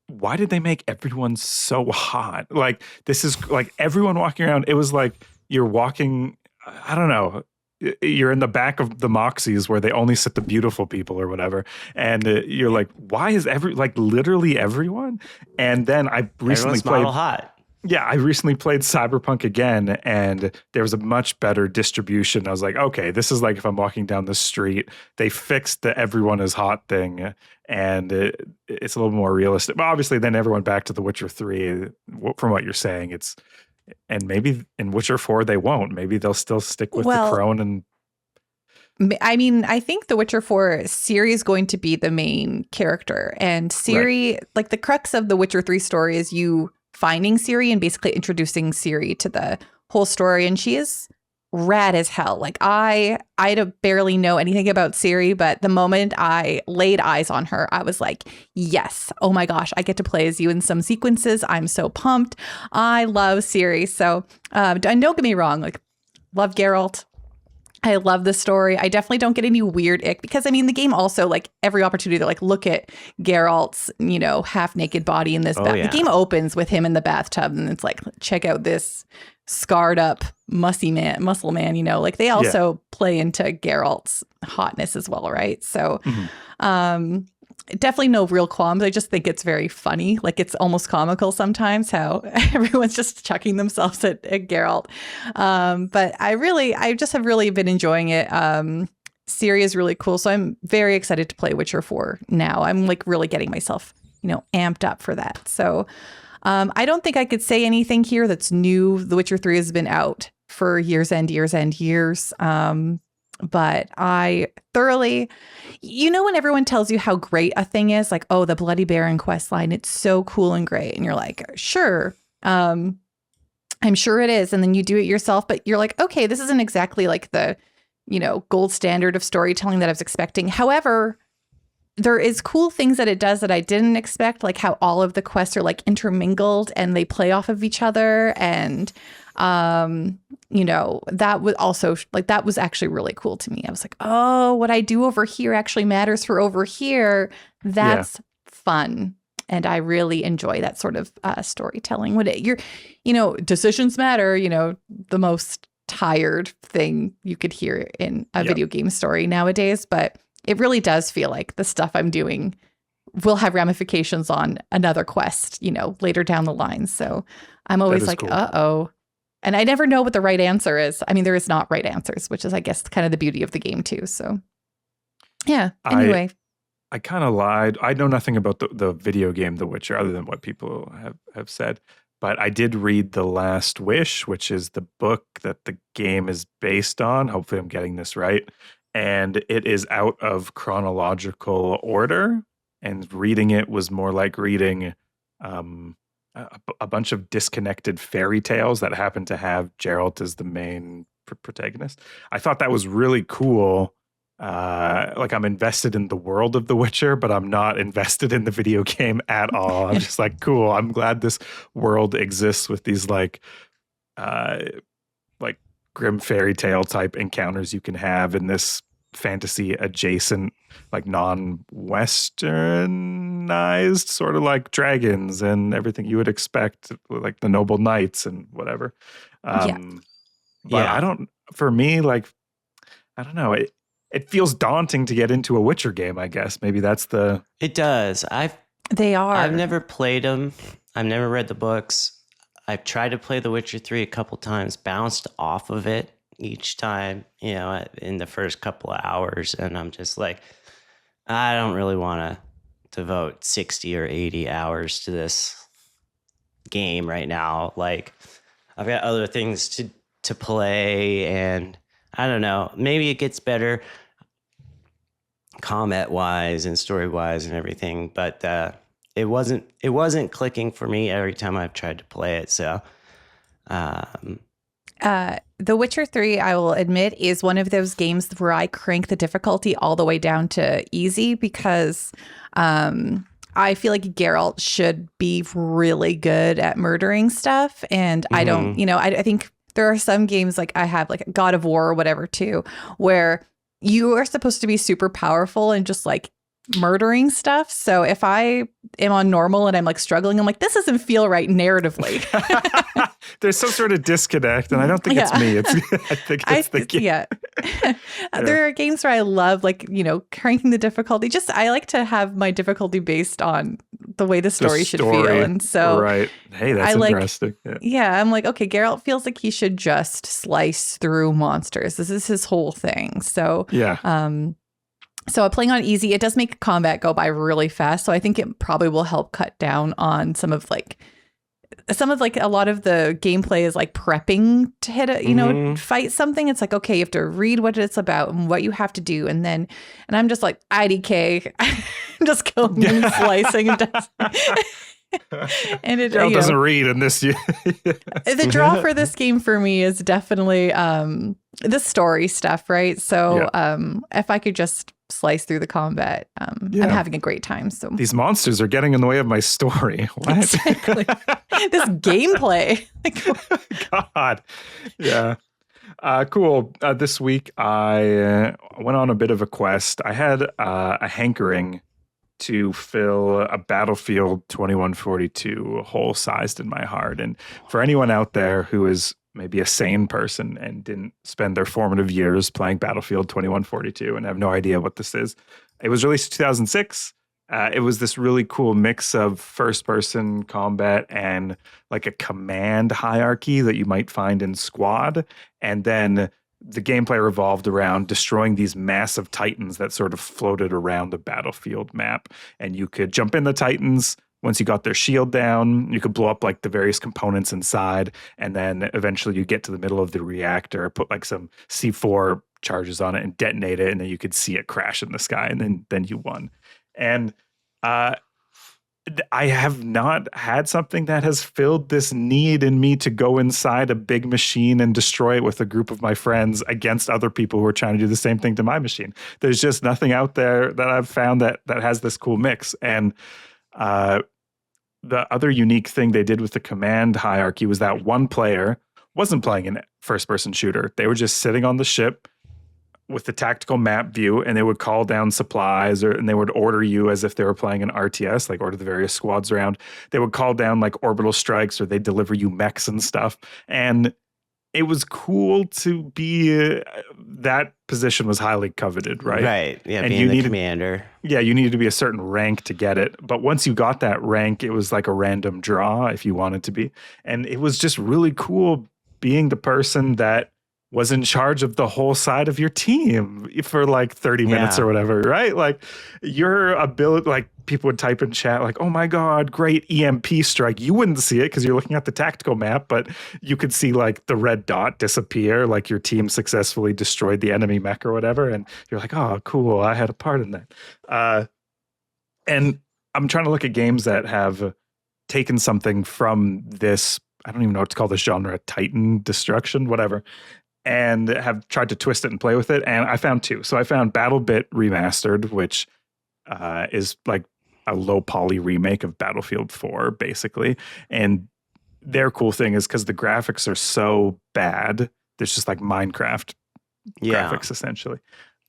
why did they make everyone so hot? Like, this is like everyone walking around. It was like you're walking, I don't know, you're in the back of the Moxies where they only sit the beautiful people or whatever. And you're like, why is literally everyone? And then I recently played. Model hot. Yeah, I recently played Cyberpunk again, and there was a much better distribution. I was like, okay, this is like if I'm walking down the street, they fixed the everyone is hot thing, and it's a little more realistic. But obviously, then everyone back to The Witcher 3, from what you're saying, and maybe in Witcher 4 they won't. Maybe they'll still stick with the crone. And I mean, I think The Witcher 4, Ciri is going to be the main character, and Ciri, like the crux of The Witcher 3 story is you finding Ciri and basically introducing Ciri to the whole story. And she is rad as hell. Like I barely know anything about Ciri, but the moment I laid eyes on her, I was like, yes, oh my gosh, I get to play as you in some sequences. I'm so pumped. I love Ciri. So and don't get me wrong, like love Geralt. I love the story. I definitely don't get any weird ick because, I mean, the game also, like, every opportunity to, like, look at Geralt's, you know, half-naked body in this bath. The game opens with him in the bathtub, and it's like, check out this scarred-up muscle man, you know. Like, they also play into Geralt's hotness as well, right? So, definitely no real qualms. I just think it's very funny. Like, it's almost comical sometimes how everyone's just chucking themselves at Geralt. But I just have really been enjoying it. Ciri is really cool. So I'm very excited to play Witcher 4 now. I'm like really getting myself, you know, amped up for that. So I don't think I could say anything here that's new. The Witcher 3 has been out for years and years and years. But I thoroughly, you know, when everyone tells you how great a thing is, like, oh, the Bloody Baron quest line, it's so cool and great. And you're like, sure, I'm sure it is. And then you do it yourself, but you're like, okay, this isn't exactly like the, you know, gold standard of storytelling that I was expecting. However, there is cool things that it does that I didn't expect, like how all of the quests are like intermingled and they play off of each other. And, you know, that was also like, that was actually really cool to me. I was like, oh, what I do over here actually matters for over here. That's fun. And I really enjoy that sort of storytelling. You know, decisions matter, you know, the most tired thing you could hear in a video game story nowadays. But it really does feel like the stuff I'm doing will have ramifications on another quest, you know, later down the line. So I'm always like, cool. Uh-oh. And I never know what the right answer is. I mean, there is not right answers, which is, I guess, kind of the beauty of the game too. So, yeah. Anyway. I kind of lied. I know nothing about the video game The Witcher other than what people have said. But I did read The Last Wish, which is the book that the game is based on. Hopefully I'm getting this right. And it is out of chronological order. And reading it was more like reading a bunch of disconnected fairy tales that happen to have Geralt as the main protagonist. I thought that was really cool. Like I'm invested in the world of The Witcher, but I'm not invested in the video game at all. I'm just like, cool. I'm glad this world exists with these like grim fairy tale type encounters you can have in this fantasy adjacent, like non-westernized sort of like dragons and everything you would expect, like the noble knights and whatever. But I don't, for me, like, I don't know. It feels daunting to get into a Witcher game, I guess. Maybe that's the... It does. I've never played them. I've never read the books. I've tried to play The Witcher 3 a couple times, bounced off of it each time, you know, in the first couple of hours. And I'm just like, I don't really want to devote 60 or 80 hours to this game right now. Like, I've got other things to play, and I don't know, maybe it gets better combat wise and story wise and everything, but it wasn't clicking for me every time I've tried to play it. So The Witcher 3, I will admit, is one of those games where I crank the difficulty all the way down to easy because I feel like Geralt should be really good at murdering stuff. And I don't, you know, I think there are some games like I have like God of War or whatever too, where you are supposed to be super powerful and just like murdering stuff. So if I am on normal and I'm like struggling, I'm like, this doesn't feel right narratively. There's some sort of disconnect, and I don't think it's me. I think it's the game. Yeah. There are games where I love like, cranking the difficulty. Just I like to have my difficulty based on the way the story should feel. And so right. Hey, that's interesting. Yeah, I'm like, okay, Geralt feels like he should just slice through monsters. This is his whole thing. So So playing on easy, it does make combat go by really fast. So I think it probably will help cut down on some of a lot of the gameplay is like prepping to hit a, fight something. It's like, okay, you have to read what it's about and what you have to do. And I'm just like, IDK, just killing and slicing and and it doesn't read in this. The draw for this game for me is definitely the story stuff, right? So if I could just slice through the combat, I'm having a great time. So these monsters are getting in the way of my story. What? Exactly. This gameplay. God. Yeah. Cool. This week I went on a bit of a quest. I had a hankering to fill a Battlefield 2142 hole sized in my heart. And for anyone out there who is maybe a sane person and didn't spend their formative years playing Battlefield 2142 and have no idea what this is, it was released in 2006. It was this really cool mix of first-person combat and like a command hierarchy that you might find in Squad. And then the gameplay revolved around destroying these massive titans that sort of floated around the battlefield map. And you could jump in the titans. Once you got their shield down, you could blow up like the various components inside. And then eventually you get to the middle of the reactor, put like some C4 charges on it and detonate it. And then you could see it crash in the sky. And then you won. And I have not had something that has filled this need in me to go inside a big machine and destroy it with a group of my friends against other people who are trying to do the same thing to my machine. There's just nothing out there that I've found that has this cool mix. And the other unique thing they did with the command hierarchy was that one player wasn't playing a first-person shooter. They were just sitting on the ship with the tactical map view, and they would call down supplies, and they would order you as if they were playing an RTS, like order the various squads around. They would call down like orbital strikes, or they deliver you mechs and stuff. And it was cool to be that position was highly coveted, right? Right. Yeah, and being the commander. Yeah, you needed to be a certain rank to get it. But once you got that rank, it was like a random draw if you wanted to be. And it was just really cool being the person that was in charge of the whole side of your team for like 30 minutes or whatever, right? Like your ability, like people would type in chat like, oh my God, great EMP strike. You wouldn't see it because you're looking at the tactical map, but you could see like the red dot disappear, like your team successfully destroyed the enemy mech or whatever. And you're like, oh, cool, I had a part in that. And I'm trying to look at games that have taken something from this, I don't even know what to call this genre, Titan destruction, whatever, and have tried to twist it and play with it. And I found two. So I found Battlebit Remastered, which is like a low poly remake of Battlefield 4, basically. And their cool thing is because the graphics are so bad, there's just like Minecraft graphics, essentially,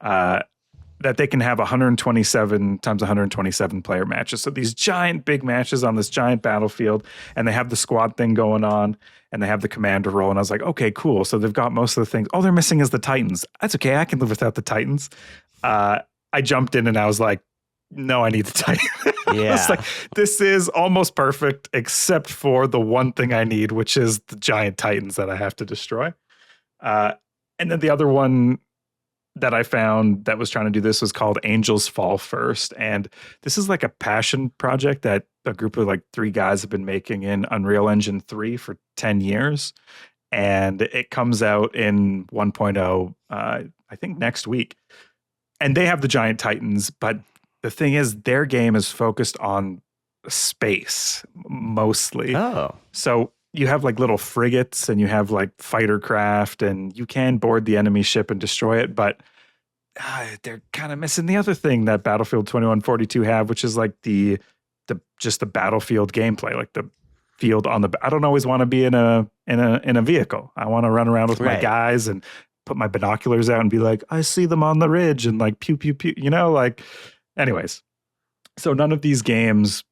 that they can have 127 times 127 player matches. So these giant big matches on this giant battlefield, and they have the squad thing going on, and they have the commander role. And I was like, okay, cool. So they've got most of the things. All they're missing is the Titans. That's okay. I can live without the Titans. I jumped in and I was like, no, I need the Titan. Yeah. It's like, this is almost perfect, except for the one thing I need, which is the giant Titans that I have to destroy. And then the other one that I found that was trying to do this was called Angels Fall First. And this is like a passion project that a group of like 3 guys have been making in Unreal Engine 3 for 10 years. And it comes out in 1.0, I think next week. And they have the giant Titans, but the thing is their game is focused on space mostly. Oh. So you have like little frigates and you have like fighter craft, and you can board the enemy ship and destroy it, but they're kind of missing the other thing that Battlefield 2142 have, which is like the just the battlefield gameplay, like the field I don't always want to be in a vehicle. I want to run around with my guys and put my binoculars out and be like, I see them on the ridge and like pew, pew, pew, like anyways. So none of these games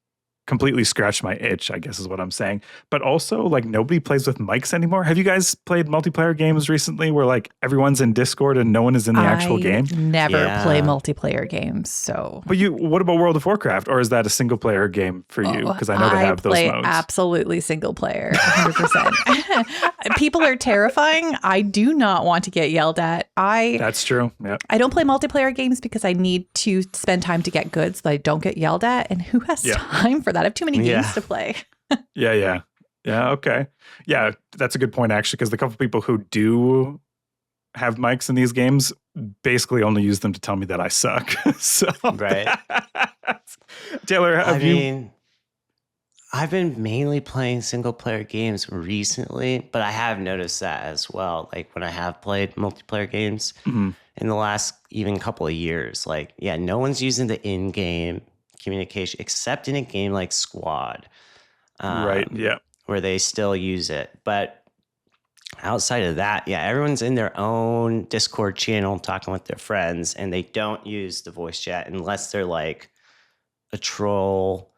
completely scratched my itch, I guess is what I'm saying. But also, like, nobody plays with mics anymore. Have you guys played multiplayer games recently where like everyone's in Discord and no one is in the actual game? Never play multiplayer games. So, but what about World of Warcraft, or is that a single player game for you? Because I know they have those modes. Absolutely single player, 100%. People are terrifying. I do not want to get yelled at. That's true. Yeah. I don't play multiplayer games because I need to spend time to get good so that I don't get yelled at. And who has time for that? I have too many games to play. Yeah. Okay. Yeah, that's a good point, actually, because the couple people who do have mics in these games basically only use them to tell me that I suck. So, right. Taylor, I've been mainly playing single player games recently, but I have noticed that as well. Like when I have played multiplayer games in the last even couple of years, like, no one's using the in-game communication except in a game like Squad. Right. Yeah. Where they still use it. But outside of that, everyone's in their own Discord channel talking with their friends, and they don't use the voice chat unless they're like a troll.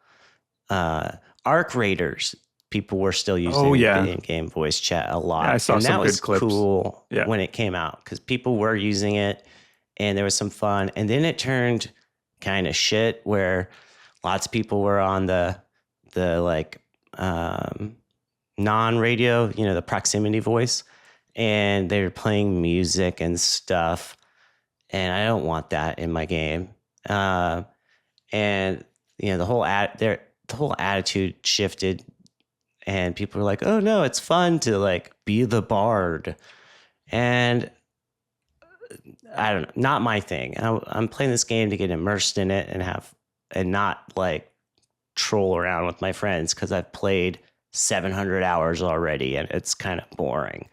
Arc Raiders, people were still using the in-game voice chat a lot. Yeah, I saw some good clips. That was cool when it came out because people were using it and there was some fun. And then it turned kind of shit where lots of people were on the like non-radio, the proximity voice, and they were playing music and stuff. And I don't want that in my game. And the whole attitude shifted, and people were like, "Oh no, it's fun to like be the bard," and I don't know, not my thing. I'm playing this game to get immersed in it and not like troll around with my friends because I've played 700 hours already and it's kind of boring.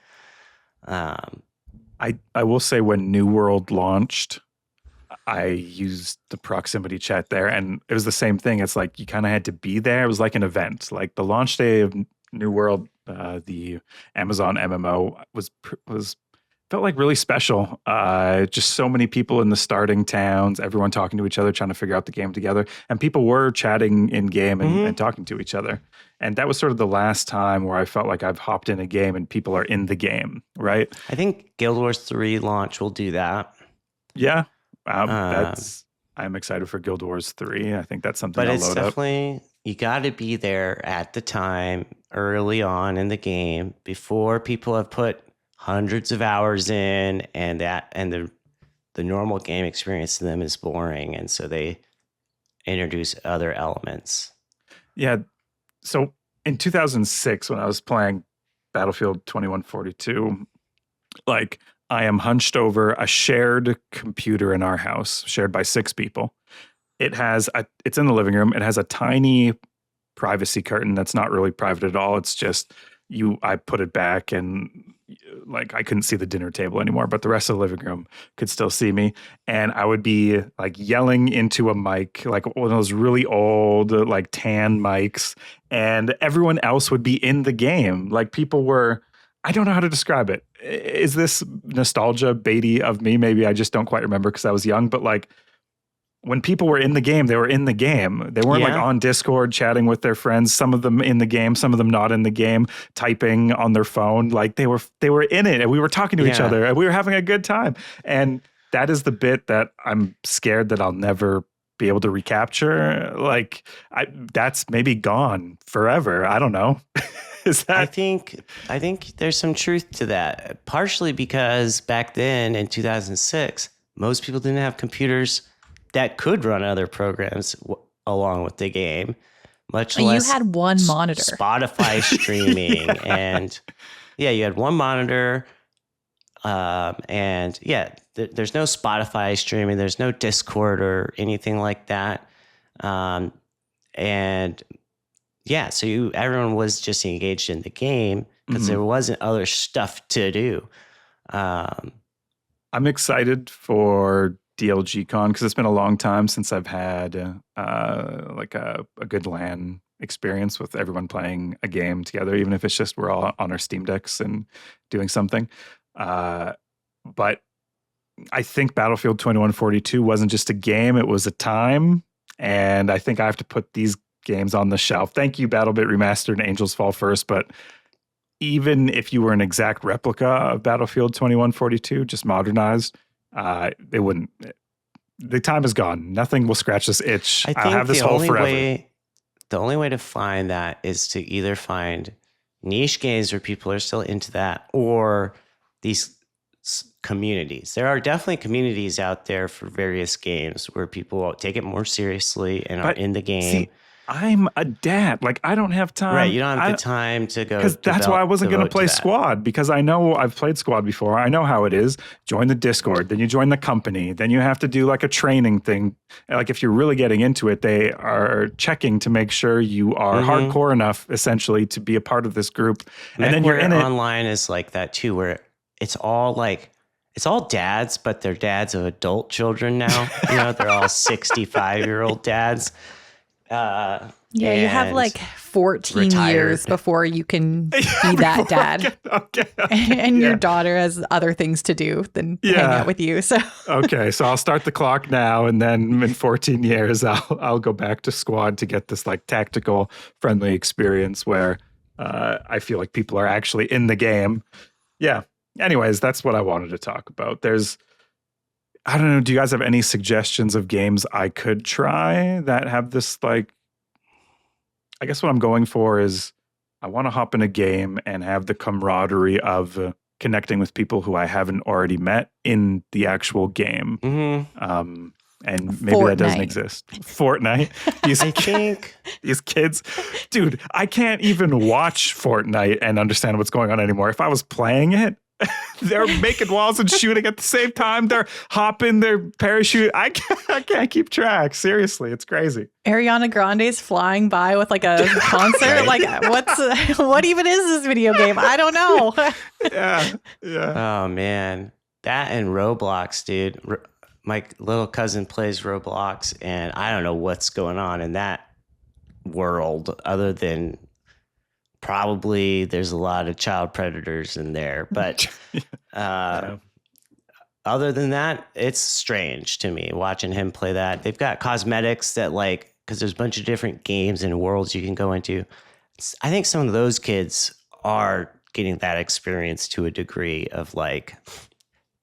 I will say when New World launched, I used the proximity chat there, and it was the same thing. It's like you kind of had to be there. It was like an event. Like the launch day of New World, the Amazon MMO was felt like really special. Just so many people in the starting towns, everyone talking to each other, trying to figure out the game together, and people were chatting in game and talking to each other. And that was sort of the last time where I felt like I've hopped in a game and people are in the game, right? I think Guild Wars 3 launch will do that. Yeah. I'm excited for Guild Wars 3. I think that's something I'll load up. But it's definitely, you got to be there at the time, early on in the game, before people have put hundreds of hours in, and the normal game experience to them is boring, and so they introduce other elements. Yeah. So in 2006, when I was playing Battlefield 2142, like, I am hunched over a shared computer in our house, shared by 6 people. It's in the living room. It has a tiny privacy curtain that's not really private at all. It's just I put it back, and like I couldn't see the dinner table anymore, but the rest of the living room could still see me. And I would be like yelling into a mic, like one of those really old, like tan mics, and everyone else would be in the game. Like people were, I don't know how to describe it. Is this nostalgia baity of me? Maybe I just don't quite remember because I was young, but like when people were in the game, they were in the game. They weren't like on Discord chatting with their friends. Some of them in the game, some of them not in the game, typing on their phone. Like they were in it, and we were talking to each other, and we were having a good time. And that is the bit that I'm scared that I'll never be able to recapture. Like that's maybe gone forever. I don't know. I think there's some truth to that, partially because back then in 2006, most people didn't have computers that could run other programs along with the game, much less you had one monitor, Spotify streaming, and you had one monitor, and there's no Spotify streaming, there's no Discord or anything like that, so everyone was just engaged in the game because there wasn't other stuff to do. I'm excited for DLG Con because it's been a long time since I've had like a good LAN experience with everyone playing a game together, even if it's just we're all on our Steam Decks and doing something. But I think Battlefield 2142 wasn't just a game, it was a time. And I think I have to put these games on the shelf. Thank you, Battlebit Remastered and Angels Fall First. But even if you were an exact replica of Battlefield 2142, just modernized, it wouldn't. The time is gone. Nothing will scratch this itch. I'll have this hole forever. The only way to find that is to either find niche games where people are still into that, or these communities. There are definitely communities out there for various games where people take it more seriously and are in the game. See, I'm a dad. Like, I don't have time. Right. You don't have the time to go. Because that's why I wasn't going to play Squad, because I know I've played Squad before. I know how it is. Join the Discord, then you join the company, then you have to do like a training thing. Like, if you're really getting into it, they are checking to make sure you are hardcore enough, essentially, to be a part of this group. And then you're in it. Online is like that too, where it's all dads, but they're dads of adult children now. They're all 65-year-old dads. You have like 14 years before you can be that dad. And your daughter has other things to do than hang out with you. So okay, so I'll start the clock now, and then in 14 years I'll go back to Squad to get this like tactical friendly experience where I feel like people are actually in the game. Yeah. Anyways, that's what I wanted to talk about. I don't know, do you guys have any suggestions of games I could try that have this, like, I guess what I'm going for is I want to hop in a game and have the camaraderie of connecting with people who I haven't already met in the actual game. And maybe that doesn't exist. Fortnite. These kids, dude, I can't even watch Fortnite and understand what's going on anymore. If I was playing it, they're making walls and shooting at the same time. They're hopping, they're parachute. I can't keep track. Seriously, it's crazy. Ariana Grande's flying by with like a concert. Like, what even is this video game? I don't know. Yeah. Oh man, that and Roblox, dude. My little cousin plays Roblox, and I don't know what's going on in that world other than probably there's a lot of child predators in there. But other than that, it's strange to me watching him play that. They've got cosmetics that, like, because there's a bunch of different games and worlds you can go into. I think some of those kids are getting that experience to a degree of like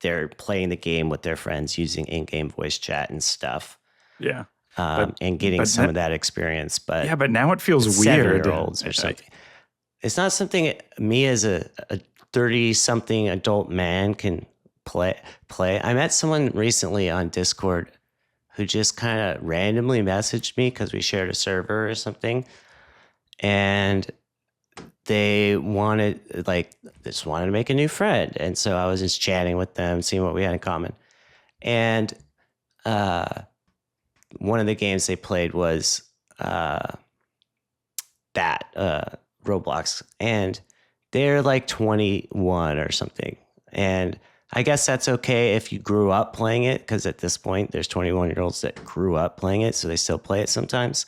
they're playing the game with their friends using in-game voice chat and stuff. Yeah. And getting some of that experience. But but now it feels weird. 7-year-olds or something. It's not something me as a 30-something adult man can play. I met someone recently on Discord who just kind of randomly messaged me because we shared a server or something. And they just wanted to make a new friend. And so I was just chatting with them, seeing what we had in common. And one of the games they played was Roblox. And they're like 21 or something. And I guess that's okay if you grew up playing it, because at this point, there's 21-year-olds that grew up playing it, so they still play it sometimes.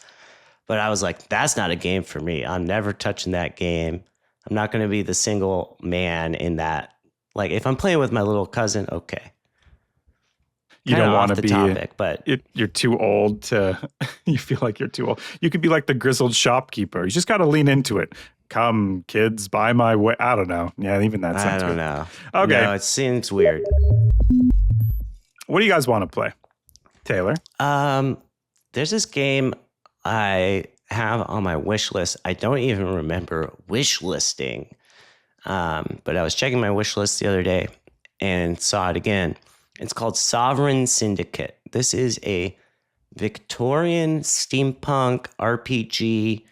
But I was like, that's not a game for me. I'm never touching that game. I'm not going to be the single man in that. Like, if I'm playing with my little cousin, okay. You don't want to be topic, but you're too old to. You feel like you're too old. You could be like the grizzled shopkeeper. You just got to lean into it. Come, kids, buy my way. I don't know. Yeah, even that sounds I don't good. know. Okay, no, it seems weird. What do you guys want to play, Taylor? There's this game I have on my wish list. I don't even remember wish listing, but I was checking my wish list the other day and saw it again. It's called Sovereign Syndicate. This is a Victorian steampunk RPG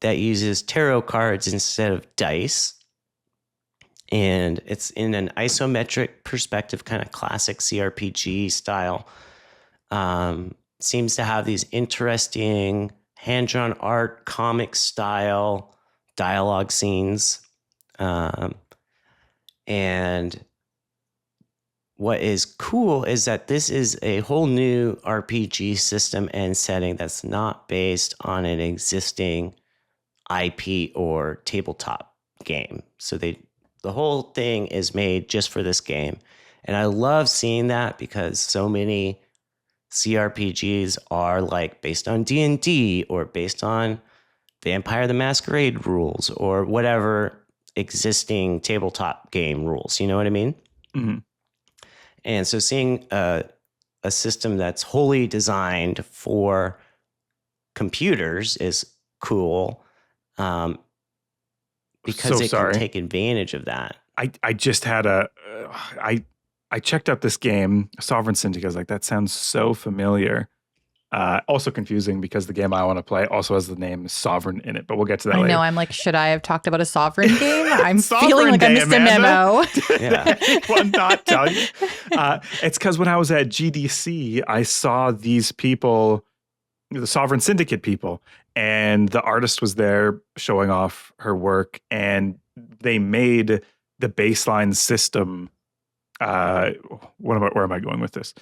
that uses tarot cards instead of dice. And it's in an isometric perspective, kind of classic CRPG style. Seems to have these interesting hand-drawn art, comic style dialogue scenes. And what is cool is that this is a whole new RPG system and setting that's not based on an existing IP or tabletop game. So the whole thing is made just for this game. And I love seeing that because so many CRPGs are like based on D&D or based on Vampire the Masquerade rules or whatever existing tabletop game rules. You know what I mean? Mm-hmm. And so seeing a system that's wholly designed for computers is cool because it can take advantage of that. I just had I checked out this game, Sovereign Syndicate. I was like, that sounds so familiar. Also confusing because the game I want to play also has the name Sovereign in it, but we'll get to that later. I know. I'm like, should I have talked about a Sovereign game? I'm Sovereign feeling like Day, I missed Amanda. a memo. Yeah. Will not tell you. It's because when I was at GDC, I saw these people, the Sovereign Syndicate people, and the artist was there showing off her work, and they made the baseline system. Where am I going with this?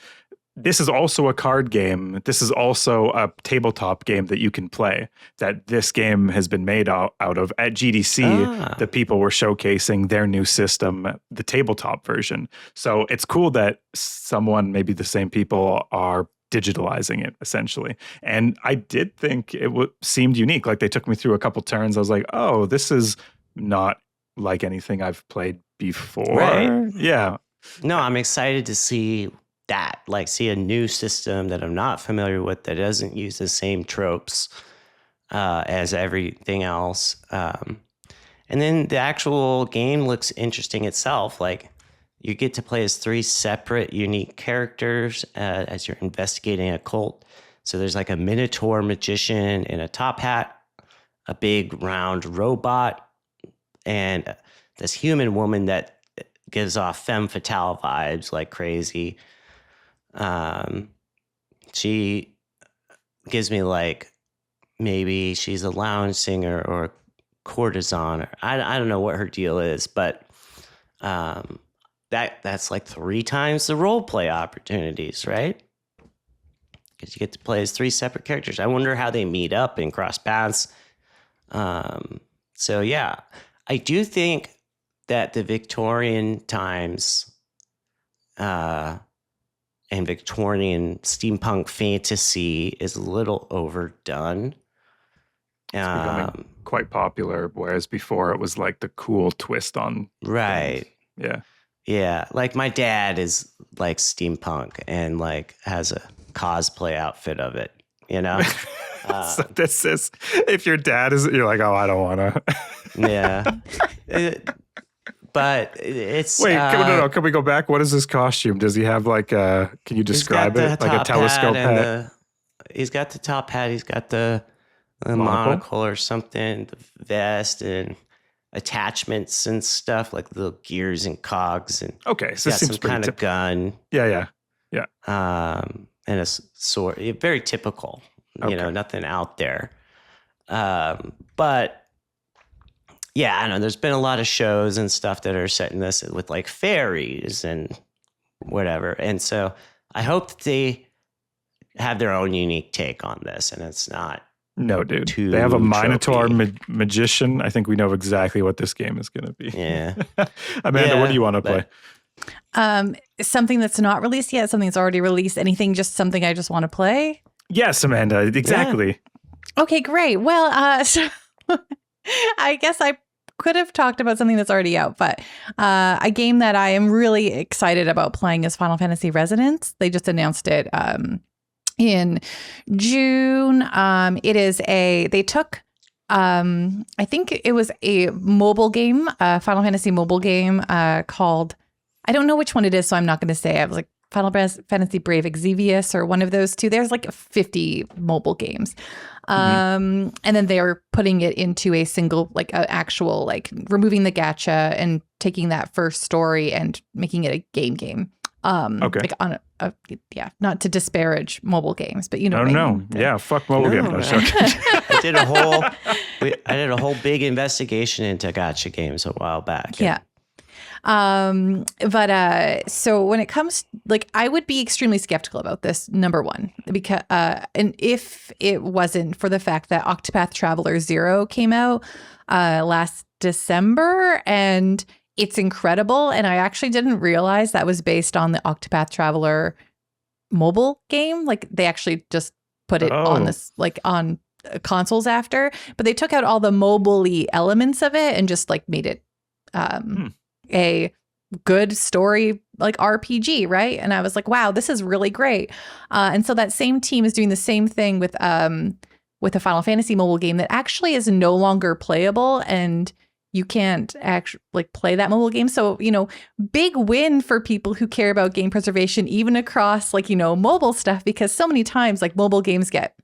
This is also a card game. This is also a tabletop game that you can play. That this game has been made out of. At GDC, the people were showcasing their new system, the tabletop version. So it's cool that someone, maybe the same people, are digitalizing it essentially. And I did think it seemed unique. Like they took me through a couple turns. I was like, oh, this is not like anything I've played before. Right. Yeah. No, I'm excited to see that, like see a new system that I'm not familiar with that doesn't use the same tropes as everything else. And then the actual game looks interesting itself. Like you get to play as 3 separate unique characters as you're investigating a cult. So there's like a Minotaur magician in a top hat, a big round robot, and this human woman that gives off femme fatale vibes like crazy. She gives me like maybe she's a lounge singer or courtesan, or I don't know what her deal is, but that's like 3 times the role play opportunities, right? Because you get to play as 3 separate characters. I wonder how they meet up and cross paths. So yeah, I do think that the Victorian times and Victorian steampunk fantasy is a little overdone. It's becoming quite popular, whereas before it was like the cool twist on right. things. Yeah. Yeah. Like my dad is like steampunk and like has a cosplay outfit of it, you know? So this is, if your dad is, you're like, oh, I don't want to. Yeah. But it's... Wait, can we go back? What is this costume? Does he have like can you describe it? Like a telescope hat? He's got the top hat. He's got the monocle or something, the vest and attachments and stuff, like little gears and cogs. And okay, so this seems some kind of gun. Yeah. And a sword. Very typical. Okay. You know, nothing out there. But... yeah, I know there's been a lot of shows and stuff that are setting this with like fairies and whatever. And so I hope that they have their own unique take on this and it's not. No, dude. They have a Minotaur magician. I think we know exactly what this game is going to be. Yeah. Amanda, what do you want to play? Something that's not released yet, something that's already released, anything, just something I just want to play? Yes, Amanda, exactly. Yeah. Okay, great. Well, so I guess I could have talked about something that's already out, but a game that I am really excited about playing is Final Fantasy Resonance. They just announced it in June. They took, I think it was a mobile game, Final Fantasy mobile game called, I don't know which one it is, so I'm not going to say. I was like, Final Fantasy Brave Exvius or one of those two. There's like 50 mobile games. And then they are putting it into a single, like an actual, like removing the gacha and taking that first story and making it a game. Okay. Like on not to disparage mobile games, but you know. Yeah, fuck mobile games. I did a whole big investigation into gacha games a while back. Yeah. So when it comes, like, I would be extremely skeptical about this, number one, because and if it wasn't for the fact that Octopath Traveler 0 came out last December, and it's incredible, and I actually didn't realize that was based on the Octopath Traveler mobile game. Like, they actually just put it on this, like, on consoles after, but they took out all the mobile-y elements of it and just, like, made it a good story, like, RPG, right? And I was like, wow, this is really great. And so that same team is doing the same thing with a Final Fantasy mobile game that actually is no longer playable, and you can't actually, like, play that mobile game. So, you know, big win for people who care about game preservation, even across, like, you know, mobile stuff, because so many times, like, mobile games get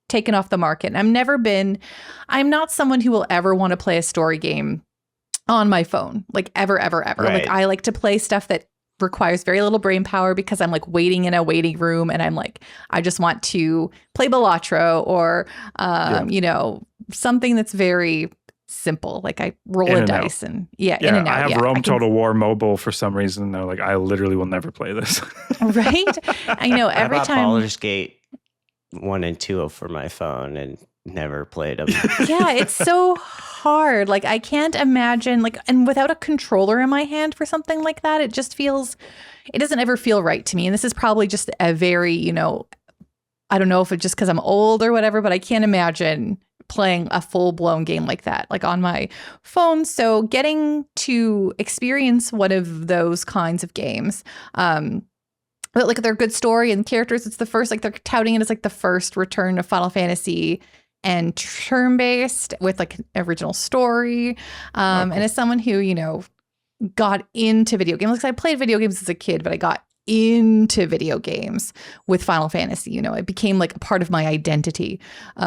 taken off the market. And I'm not someone who will ever want to play a story game on my phone, like, ever. Right. Like, I like to play stuff that requires very little brain power, because I'm, like, waiting in a waiting room, and I'm like, I just want to play Balatro or, you know, something that's very simple. Like, I roll a dice in and out. I have Rome Total War mobile for some reason. They're like, I literally will never play this. Right? I know every time. Baldur's Gate 1 and 2 for my phone and never played them. Yeah, it's so hard. Like, I can't imagine, like, and without a controller in my hand for something like that, it doesn't ever feel right to me. And this is probably just a very, you know, I don't know if it's just because I'm old or whatever, but I can't imagine playing a full-blown game like that, like, on my phone. So getting to experience one of those kinds of games, but, like, they're good story and characters. It's the first, like, they're touting it as, like, the first return of Final Fantasy and turn-based with, like, an original story. And as someone who, you know, got into video games, like, I played video games as a kid, but I got into video games with Final Fantasy. You know, it became, like, a part of my identity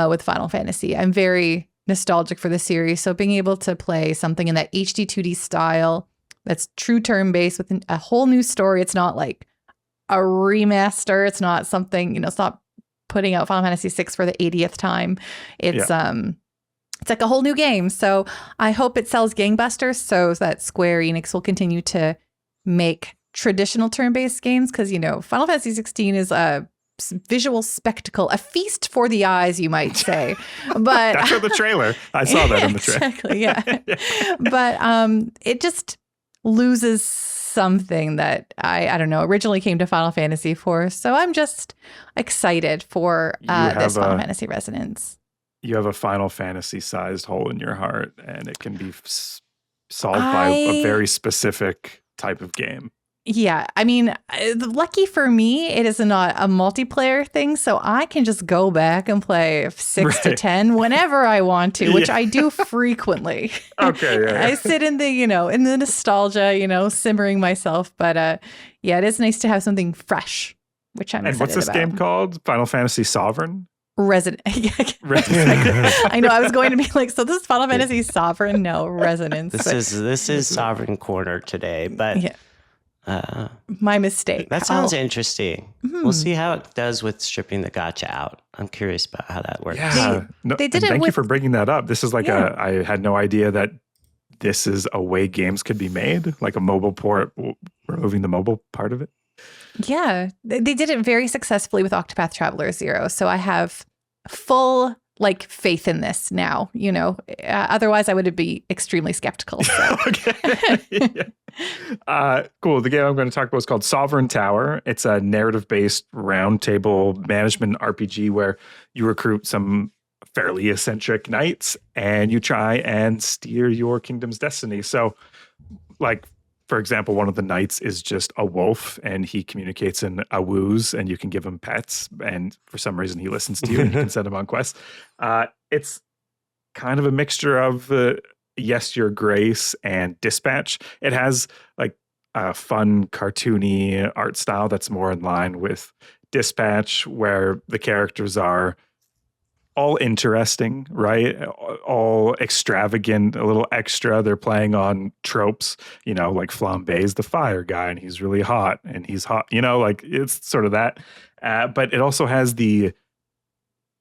with Final Fantasy. I'm very nostalgic for the series. So being able to play something in that HD 2D style that's true turn-based with a whole new story. It's not like a remaster. It's not something, you know, it's not putting out Final Fantasy VI for the 80th time. It's like a whole new game. So I hope it sells gangbusters so that Square Enix will continue to make traditional turn-based games, because, you know, Final Fantasy 16 is a visual spectacle, a feast for the eyes, you might say. But that's for the trailer. I saw that in the trailer. Exactly, yeah. But it just loses something that I don't know, originally came to Final Fantasy for. So I'm just excited for this Final Fantasy Resonance. You have a Final Fantasy sized hole in your heart, and it can be solved by a very specific type of game. Yeah, I mean, lucky for me, it is not a multiplayer thing, so I can just go back and play 6 to 10 whenever I want to, which I do frequently. Okay, yeah. I sit in the, you know, in the nostalgia, you know, simmering myself, but yeah, it is nice to have something fresh, which I'm excited about. And what's this game called? Final Fantasy Sovereign? Resident. I know. I was going to be like, so this is Final Fantasy Sovereign? No, Resonance. This is Sovereign Corner today, but. Yeah. My mistake. That sounds interesting. We'll see how it does with stripping the gacha out. I'm curious about how that works. Yeah, they did it. Thank you for bringing that up. This is like I had no idea that this is a way games could be made, like a mobile port, removing the mobile part of it. Yeah, they did it very successfully with Octopath Traveler 0. So I have full, like, faith in this now, you know, otherwise I would be extremely skeptical. So. Okay. Cool. The game I'm going to talk about is called Sovereign Tower. It's a narrative-based roundtable management RPG where you recruit some fairly eccentric knights and you try and steer your kingdom's destiny. So, like, for example, one of the knights is just a wolf and he communicates in awoos, and you can give him pets, and for some reason he listens to you and you can send him on quests. It's kind of a mixture of Yes, Your Grace and Dispatch. It has like a fun cartoony art style that's more in line with Dispatch, where the characters are all interesting, right? All extravagant, a little extra. They're playing on tropes, you know, like Flambe's the fire guy and he's really hot and he's hot, you know, like it's sort of that. But it also has the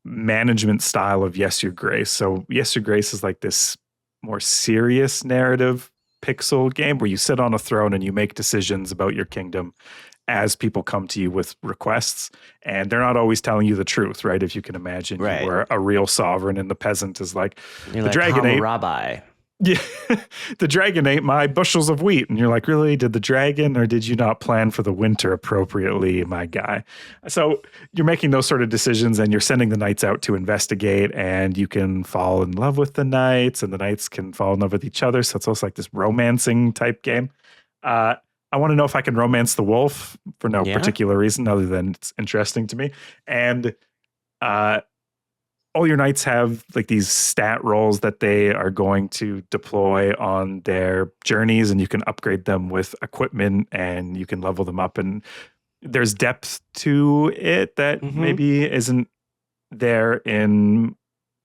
management style of Yes, Your Grace. So Yes, Your Grace is like this more serious narrative pixel game where you sit on a throne and you make decisions about your kingdom as people come to you with requests, and they're not always telling you the truth, right? If you can imagine, Right. you were a real sovereign and the peasant is like, You're the dragon ate, Rabbi. yeah, the dragon ate my bushels of wheat. And you're like, really? Did the dragon, or did you not plan for the winter appropriately, my guy? So you're making those sort of decisions, and you're sending the knights out to investigate, and you can fall in love with the knights, and the knights can fall in love with each other. So it's also like this romancing type game. I want to know if I can romance the wolf for no particular reason other than it's interesting to me. And all your knights have like these stat rolls that they are going to deploy on their journeys, and you can upgrade them with equipment and you can level them up. And there's depth to it that maybe isn't there in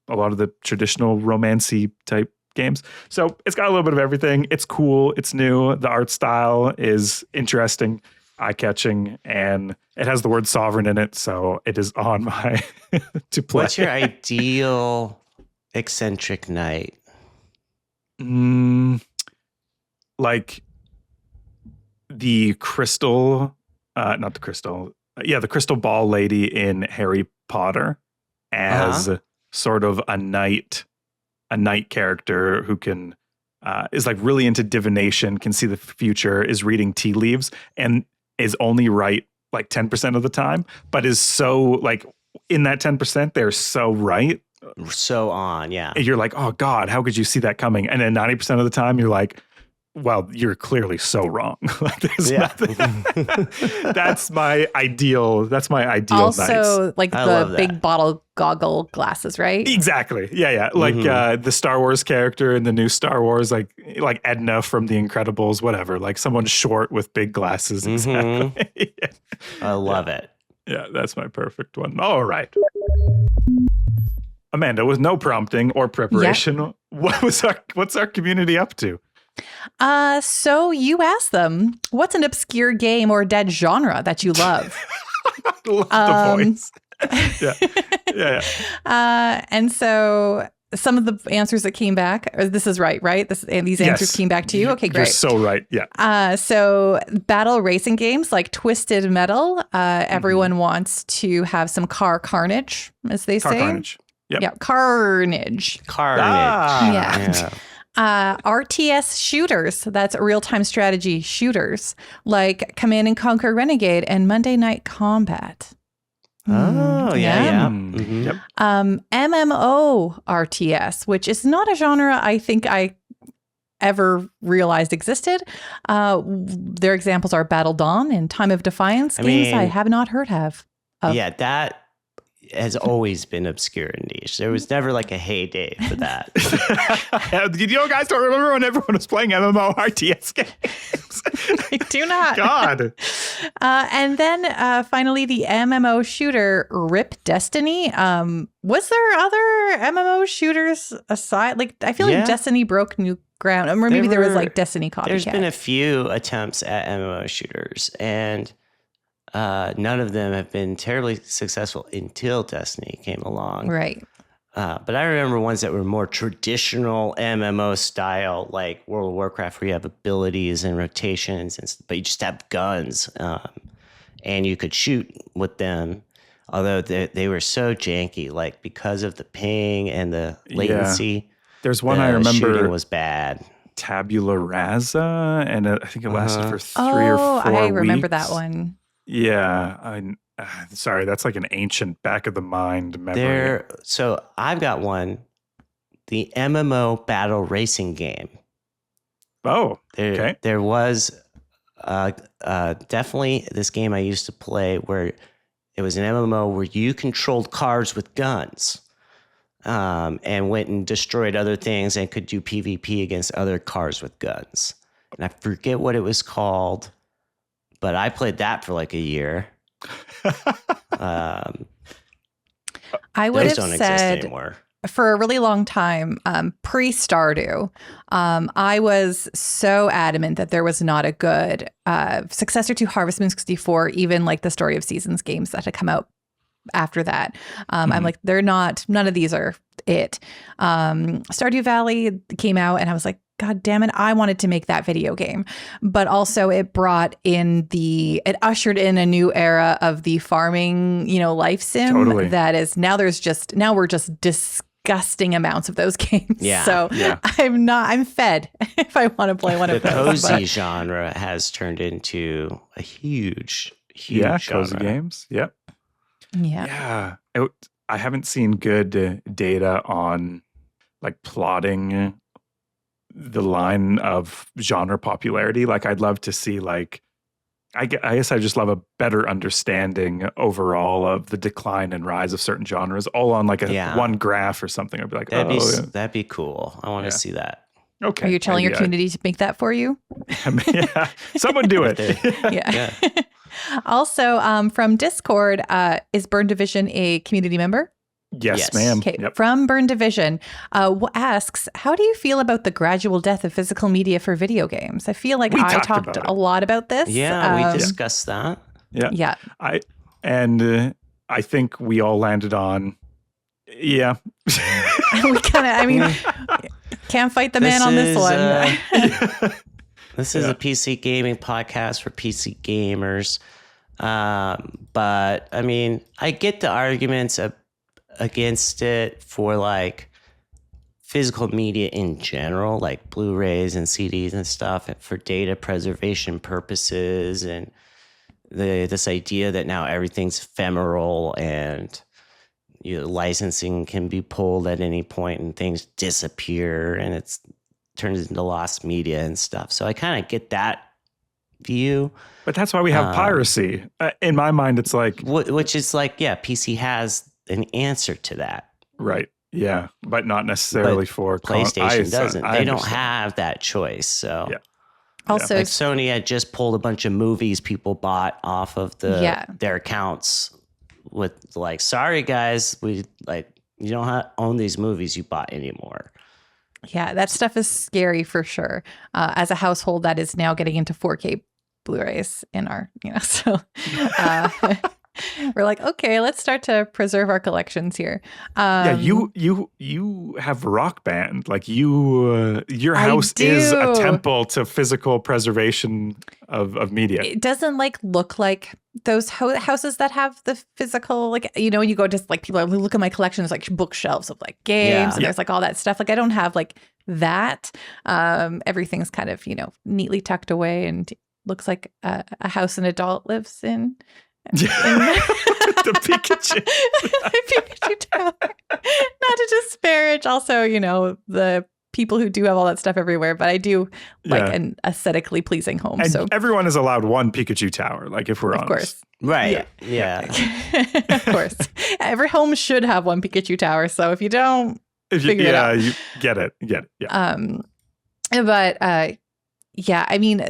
a lot of the traditional romancy type games. So it's got a little bit of everything. It's cool. It's new. The art style is interesting, eye-catching, and it has the word sovereign in it. So it is on my to play. What's your ideal eccentric knight? Like the crystal, not the crystal. Yeah, the crystal ball lady in Harry Potter as sort of a knight character who can is like really into divination, can see the future, is reading tea leaves, and is only right like 10% of the time, but is so like in that 10%, they're so right. So on, yeah. And you're like, oh God, how could you see that coming? And then 90% of the time you're like, well, you're clearly so wrong. Like there's nothing. That's my ideal. That's my ideal. Also, nights. like the big bottle goggle glasses, right? Exactly. Yeah. Like the Star Wars character in the new Star Wars, like Edna from The Incredibles, whatever. Like someone short with big glasses. Exactly. Yeah. I love it. Yeah, that's my perfect one. All right. Amanda, with no prompting or preparation, what's our community up to? So you asked them, what's an obscure game or dead genre that you love? Love the voice. Yeah. And so some of the answers that came back, this is right? These answers came back to you? Okay, great. You're so right. Yeah. So battle racing games like Twisted Metal, everyone wants to have some car carnage, as they say. Carnage. Yep. Yeah, carnage. Yeah. RTS shooters, that's real-time strategy shooters, like Command and Conquer Renegade and Monday Night Combat. Oh, yeah. Yep. MMO RTS, which is not a genre I think I ever realized existed. Their examples are Battle Dawn and Time of Defiance, games I have not heard of. Yeah, that has always been obscure and niche. There was never like a heyday for that. You guys don't remember when everyone was playing MMO RTS games? I do not. God. And then finally, the MMO shooter Rip Destiny. Was there other MMO shooters aside? Like, I feel like Destiny broke new ground. Or maybe there was like Destiny copycat. There's been a few attempts at MMO shooters, and none of them have been terribly successful until Destiny came along. Right. But I remember ones that were more traditional MMO style, like World of Warcraft, where you have abilities and rotations, but you just have guns, and you could shoot with them. Although they were so janky, like because of the ping and the latency. Yeah. There's one I remember. Shooting was bad. Tabula Rasa, and I think it lasted for 3 or 4 weeks. I remember that one. Yeah, sorry, that's like an ancient back of the mind memory. So I've got one, the MMO battle racing game. Oh, okay. There was definitely this game I used to play where it was an MMO where you controlled cars with guns, and went and destroyed other things and could do PvP against other cars with guns. And I forget what it was called, but I played that for like a year. I would have said for a really long time, pre-Stardew, I was so adamant that there was not a good successor to Harvest Moon 64, even like the Story of Seasons games that had come out after that. I'm like, they're not, none of these are it. Stardew Valley came out and I was like, God damn it, I wanted to make that video game. But also it ushered in a new era of the farming, life sim. Totally. That is now we're just disgusting amounts of those games. Yeah. So Yeah. I'm fed if I want to play one of The those. cozy genre has turned into a huge Yeah, genre. cozy games. Yep. Yeah. Yeah. I haven't seen good data on like plotting the line of genre popularity. Like I'd love to see like, I guess I just love a better understanding overall of the decline and rise of certain genres, all on like one graph or something. I'd be like, that'd be cool. I want to see that. Okay. Are you telling your community to make that for you? Yeah. Someone do it. Yeah. Also, from Discord, is Burn Division a community member? Yes, ma'am. Okay. Yep. From Burn Division, asks, how do you feel about the gradual death of physical media for video games? I feel like I talked a lot about this. Yeah, we discussed that. Yeah. Yeah. I think we all landed on, yeah. We can't fight the man on this one. This is a PC gaming podcast for PC gamers. But I mean, I get the arguments against it for like physical media in general, like Blu-rays and CDs and stuff, for data preservation purposes, and this idea that now everything's ephemeral and licensing can be pulled at any point and things disappear and it turns into lost media and stuff. So I kind of get that view. But that's why we have piracy. In my mind, it's like... Which is like, PC has an answer to that. Right. Yeah. But not necessarily for... PlayStation doesn't. They don't have that choice. So... Yeah. Also, like Sony had just pulled a bunch of movies people bought off of their accounts with like, sorry guys, you don't own these movies you bought anymore. Yeah, that stuff is scary for sure. As a household that is now getting into 4K Blu-rays in our, so we're like, okay, let's start to preserve our collections here. You have Rock Band. Like your house is a temple to physical preservation of media. It doesn't look like those houses that have the physical, when you go to people are look at my collection, there's like bookshelves of like games and there's like all that stuff. Like I don't have like that. Everything's kind of, neatly tucked away and looks like a house an adult lives in. The Pikachu. The Pikachu tower. Not to disparage also, the people who do have all that stuff everywhere, but I do like an aesthetically pleasing home. And so everyone is allowed one Pikachu tower, like if we're honest. Of course. Right. Yeah. Of course. Every home should have one Pikachu tower. So if you don't figure it out. You get it. Yeah. But I mean,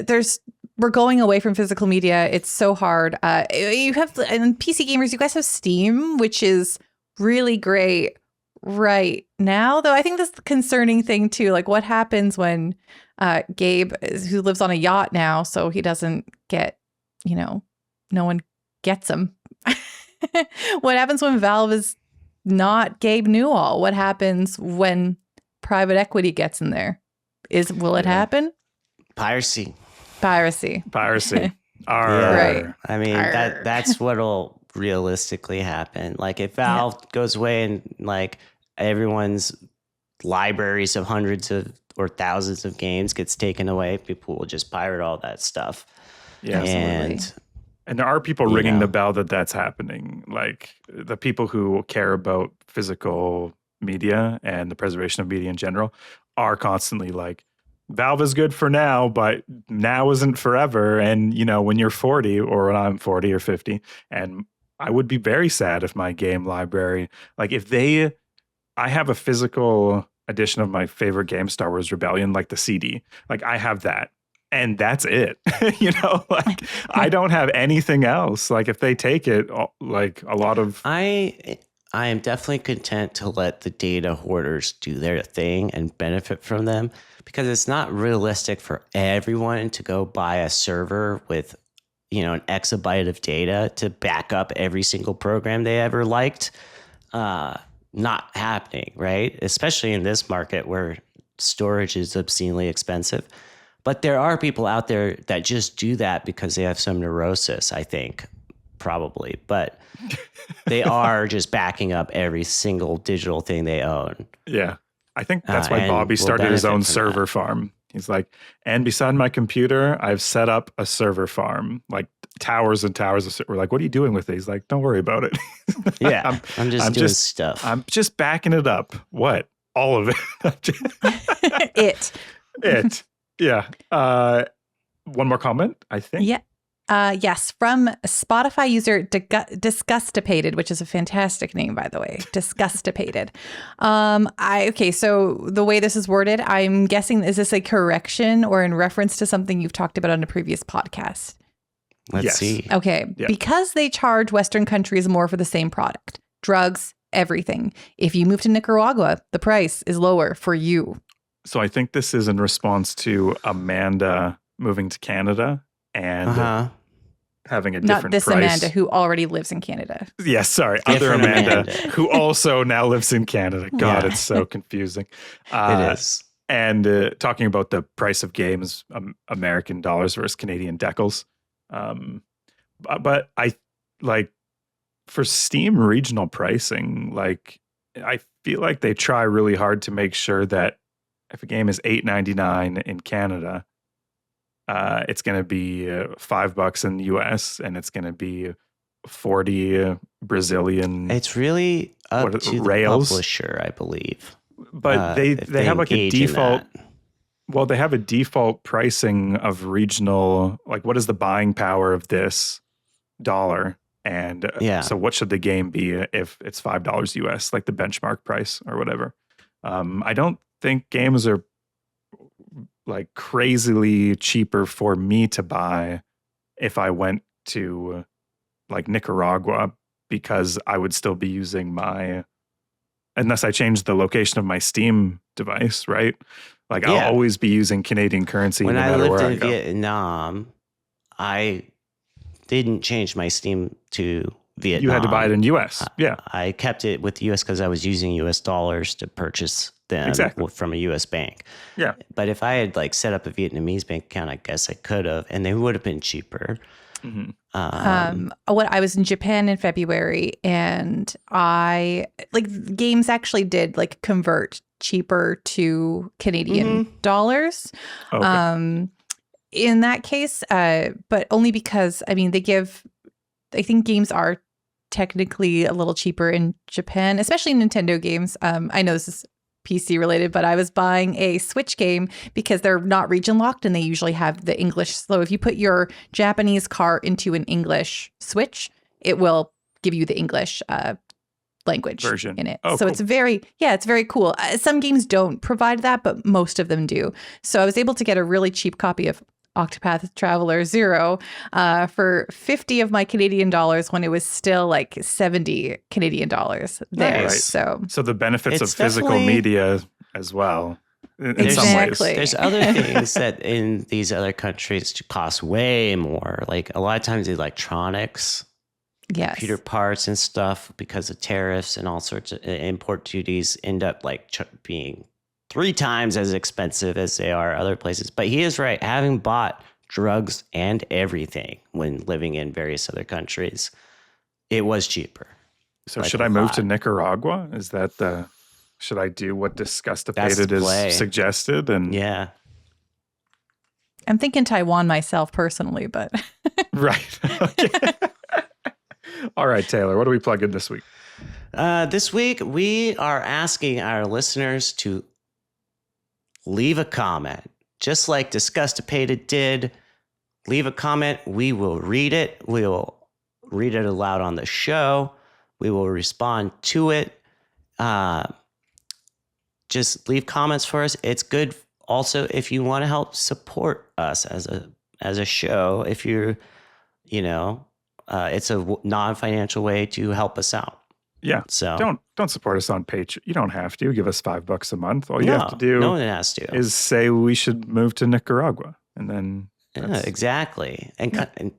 we're going away from physical media. It's so hard. You have, and PC gamers, you guys have Steam, which is really great right now. Though I think that's the concerning thing too. Like what happens when Gabe, who lives on a yacht now, so he doesn't get, no one gets him. What happens when Valve is not Gabe Newell? What happens when private equity gets in there? Will it happen? Piracy. Right. I mean, that's what'll realistically happen. Like if Valve goes away and like everyone's libraries of hundreds of or thousands of games gets taken away, people will just pirate all that stuff. Yeah, absolutely. And there are people ringing the bell that that's happening. Like the people who care about physical media and the preservation of media in general are constantly like, Valve is good for now, but now isn't forever. And, when you're 40 or when I'm 40 or 50, and I would be very sad if my game library, like I have a physical edition of my favorite game, Star Wars Rebellion, like the CD, like I have that. And that's it. I don't have anything else. Like if they take it, like a lot of... I am definitely content to let the data hoarders do their thing and benefit from them, because it's not realistic for everyone to go buy a server with, an exabyte of data to back up every single program they ever liked. Not happening, right? Especially in this market where storage is obscenely expensive. But there are people out there that just do that because they have some neurosis, I think, probably. But they are just backing up every single digital thing they own. Yeah. I think that's why Bobby started his own server farm. He's like, and beside my computer, I've set up a server farm, like towers and towers. We're like, what are you doing with it? He's like, don't worry about it. Yeah, I'm just doing stuff. I'm just backing it up. What? All of it. It. Yeah. One more comment, I think. Yeah. Yes, from Spotify user Disgustipated, which is a fantastic name, by the way. Disgustipated. Okay, so the way this is worded, I'm guessing, is this a correction or in reference to something you've talked about on a previous podcast? Let's see. Okay, yeah. Because they charge Western countries more for the same product, drugs, everything. If you move to Nicaragua, the price is lower for you. So I think this is in response to Amanda moving to Canada and having a different price. Not this Amanda who already lives in Canada. Yes, sorry. Other Amanda who also now lives in Canada. God, It's so confusing. It is. And talking about the price of games, American dollars versus Canadian decals. But I like for Steam regional pricing, like I feel like they try really hard to make sure that if a game is $8.99 in Canada, it's going to be $5 in the US, and it's going to be 40 Brazilian. It's really up to the publisher, I believe. But they have like a default. Well, they have a default pricing of regional. Like, what is the buying power of this dollar? And so what should the game be if it's $5 US, like the benchmark price or whatever? I don't think games are like crazily cheaper for me to buy if I went to like Nicaragua, because I would still be using unless I change the location of my Steam device, right? Like I'll always be using Canadian currency. When no I lived where in Vietnam, I didn't change my Steam to Vietnam. You had to buy it in US. Yeah. I kept it with US because I was using US dollars to purchase them from a US bank. Yeah. But if I had like set up a Vietnamese bank account, I guess I could have, and they would have been cheaper. Mm-hmm. I was in Japan in February, and games actually did like convert cheaper to Canadian dollars. Okay. In that case, but only because I think games are technically a little cheaper in Japan, especially Nintendo games. I know this is PC related, but I was buying a Switch game because they're not region locked and they usually have the English. So if you put your Japanese car into an English Switch, it will give you the English language version in it. Oh, so cool. It's very cool. Some games don't provide that, but most of them do. So I was able to get a really cheap copy of Octopath Traveler 0 for 50 of my Canadian dollars when it was still like 70 Canadian dollars there. Nice. Right. So the benefits of physical media as well. In some ways. There's other things that in these other countries cost way more. Like a lot of times electronics, computer parts and stuff, because of tariffs and all sorts of import duties, end up like being 3 times as expensive as they are other places. But he is right. Having bought drugs and everything when living in various other countries, it was cheaper. So should I move to Nicaragua? Is that should I do what Disgustipated is suggested? And I'm thinking Taiwan myself personally, but right. Okay. All right, Taylor, what do we plug in this week? This week, we are asking our listeners to leave a comment, just like Disgustipated did. Leave a comment. We will read it. We will read it aloud on the show. We will respond to it. Just leave comments for us. It's good also if you want to help support us as a show. If you're, it's a non-financial way to help us out. Yeah. So don't support us on Patreon. You don't have to give us $5 a month. All you have to do no one has to. Is say we should move to Nicaragua, and then exactly. And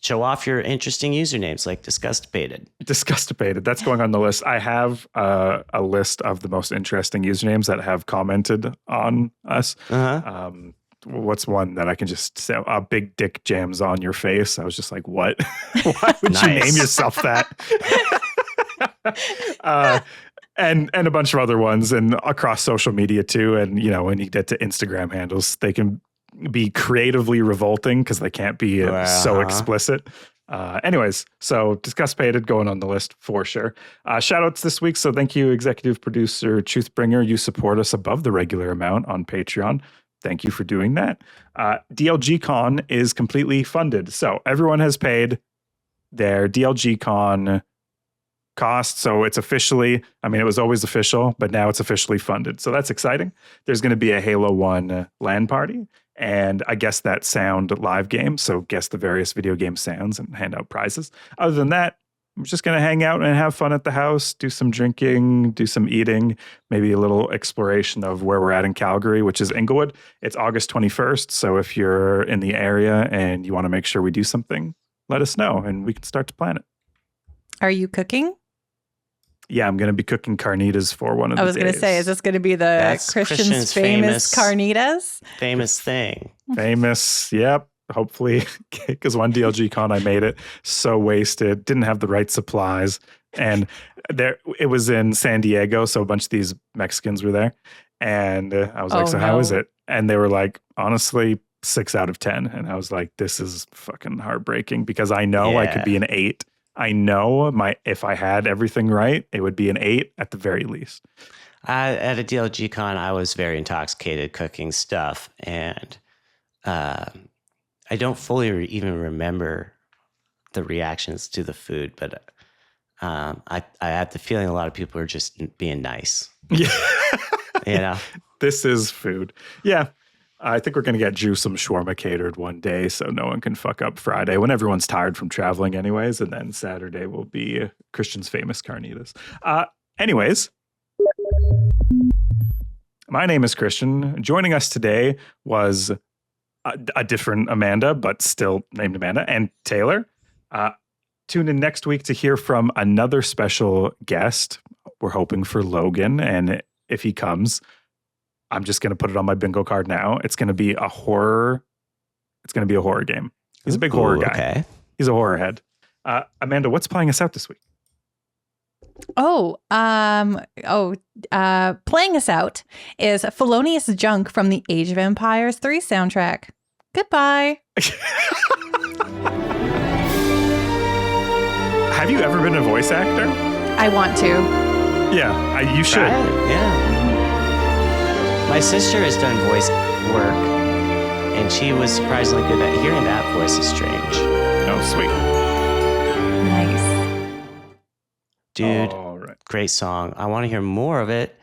show off your interesting usernames like Disgustipated. Disgustipated. That's going on the list. I have a list of the most interesting usernames that have commented on us. What's one that I can just say? A big dick jams on your face. I was just like, what? Why would you name yourself that? And a bunch of other ones, and across social media too. And, you know, when you get to Instagram handles, they can be creatively revolting because they can't be so explicit. Anyways, so Disgustipated going on the list for sure. Shout outs this week. So thank you, executive producer Truthbringer. You support us above the regular amount on Patreon. Thank you for doing that. DLG Con is completely funded. So everyone has paid their DLG Con cost. So it's officially, I mean, it was always official, but now it's officially funded. So that's exciting. There's going to be a Halo 1 LAN party and I guess that sound live game. So guess the various video game sounds and hand out prizes. Other than that, I'm just going to hang out and have fun at the house, do some drinking, do some eating, maybe a little exploration of where we're at in Calgary, which is Inglewood. It's August 21st. So if you're in the area and you want to make sure we do something, let us know and we can start to plan it. Are you cooking? Yeah, I'm going to be cooking carnitas for one of the days. I was going to say, is this going to be Christian's famous carnitas? Famous thing. Famous, yep. Hopefully, because one DLG Con I made it so wasted, didn't have the right supplies, and it was in San Diego, so a bunch of these Mexicans were there, and I was like, "So how is it?" And they were like, "Honestly, 6 out of 10." And I was like, "This is fucking heartbreaking," because I know I could be an 8. I know if I had everything right, it would be an 8 at the very least. At a DLG Con, I was very intoxicated cooking stuff, and I don't fully even remember the reactions to the food, but I had the feeling a lot of people were just being nice. Yeah. You know? This is food. Yeah. I think we're going to get Drew some shawarma catered one day so no one can fuck up Friday when everyone's tired from traveling anyways. And then Saturday will be Christian's famous carnitas. Anyways, my name is Christian. Joining us today was a different Amanda, but still named Amanda, and Taylor. Tune in next week to hear from another special guest. We're hoping for Logan, and if he comes, I'm just going to put it on my bingo card now. It's going to be a horror. It's going to be a horror game. He's a big horror guy. Okay. He's a horror head. Amanda, what's playing us out this week? Playing us out is Felonious Junk from the Age of Empires 3 soundtrack. Goodbye. Have you ever been a voice actor? I want to. Yeah, you should. Yeah. My sister has done voice work, and she was surprisingly good at hearing that voice is strange. Oh, sweet. Nice. Dude, great song. I want to hear more of it.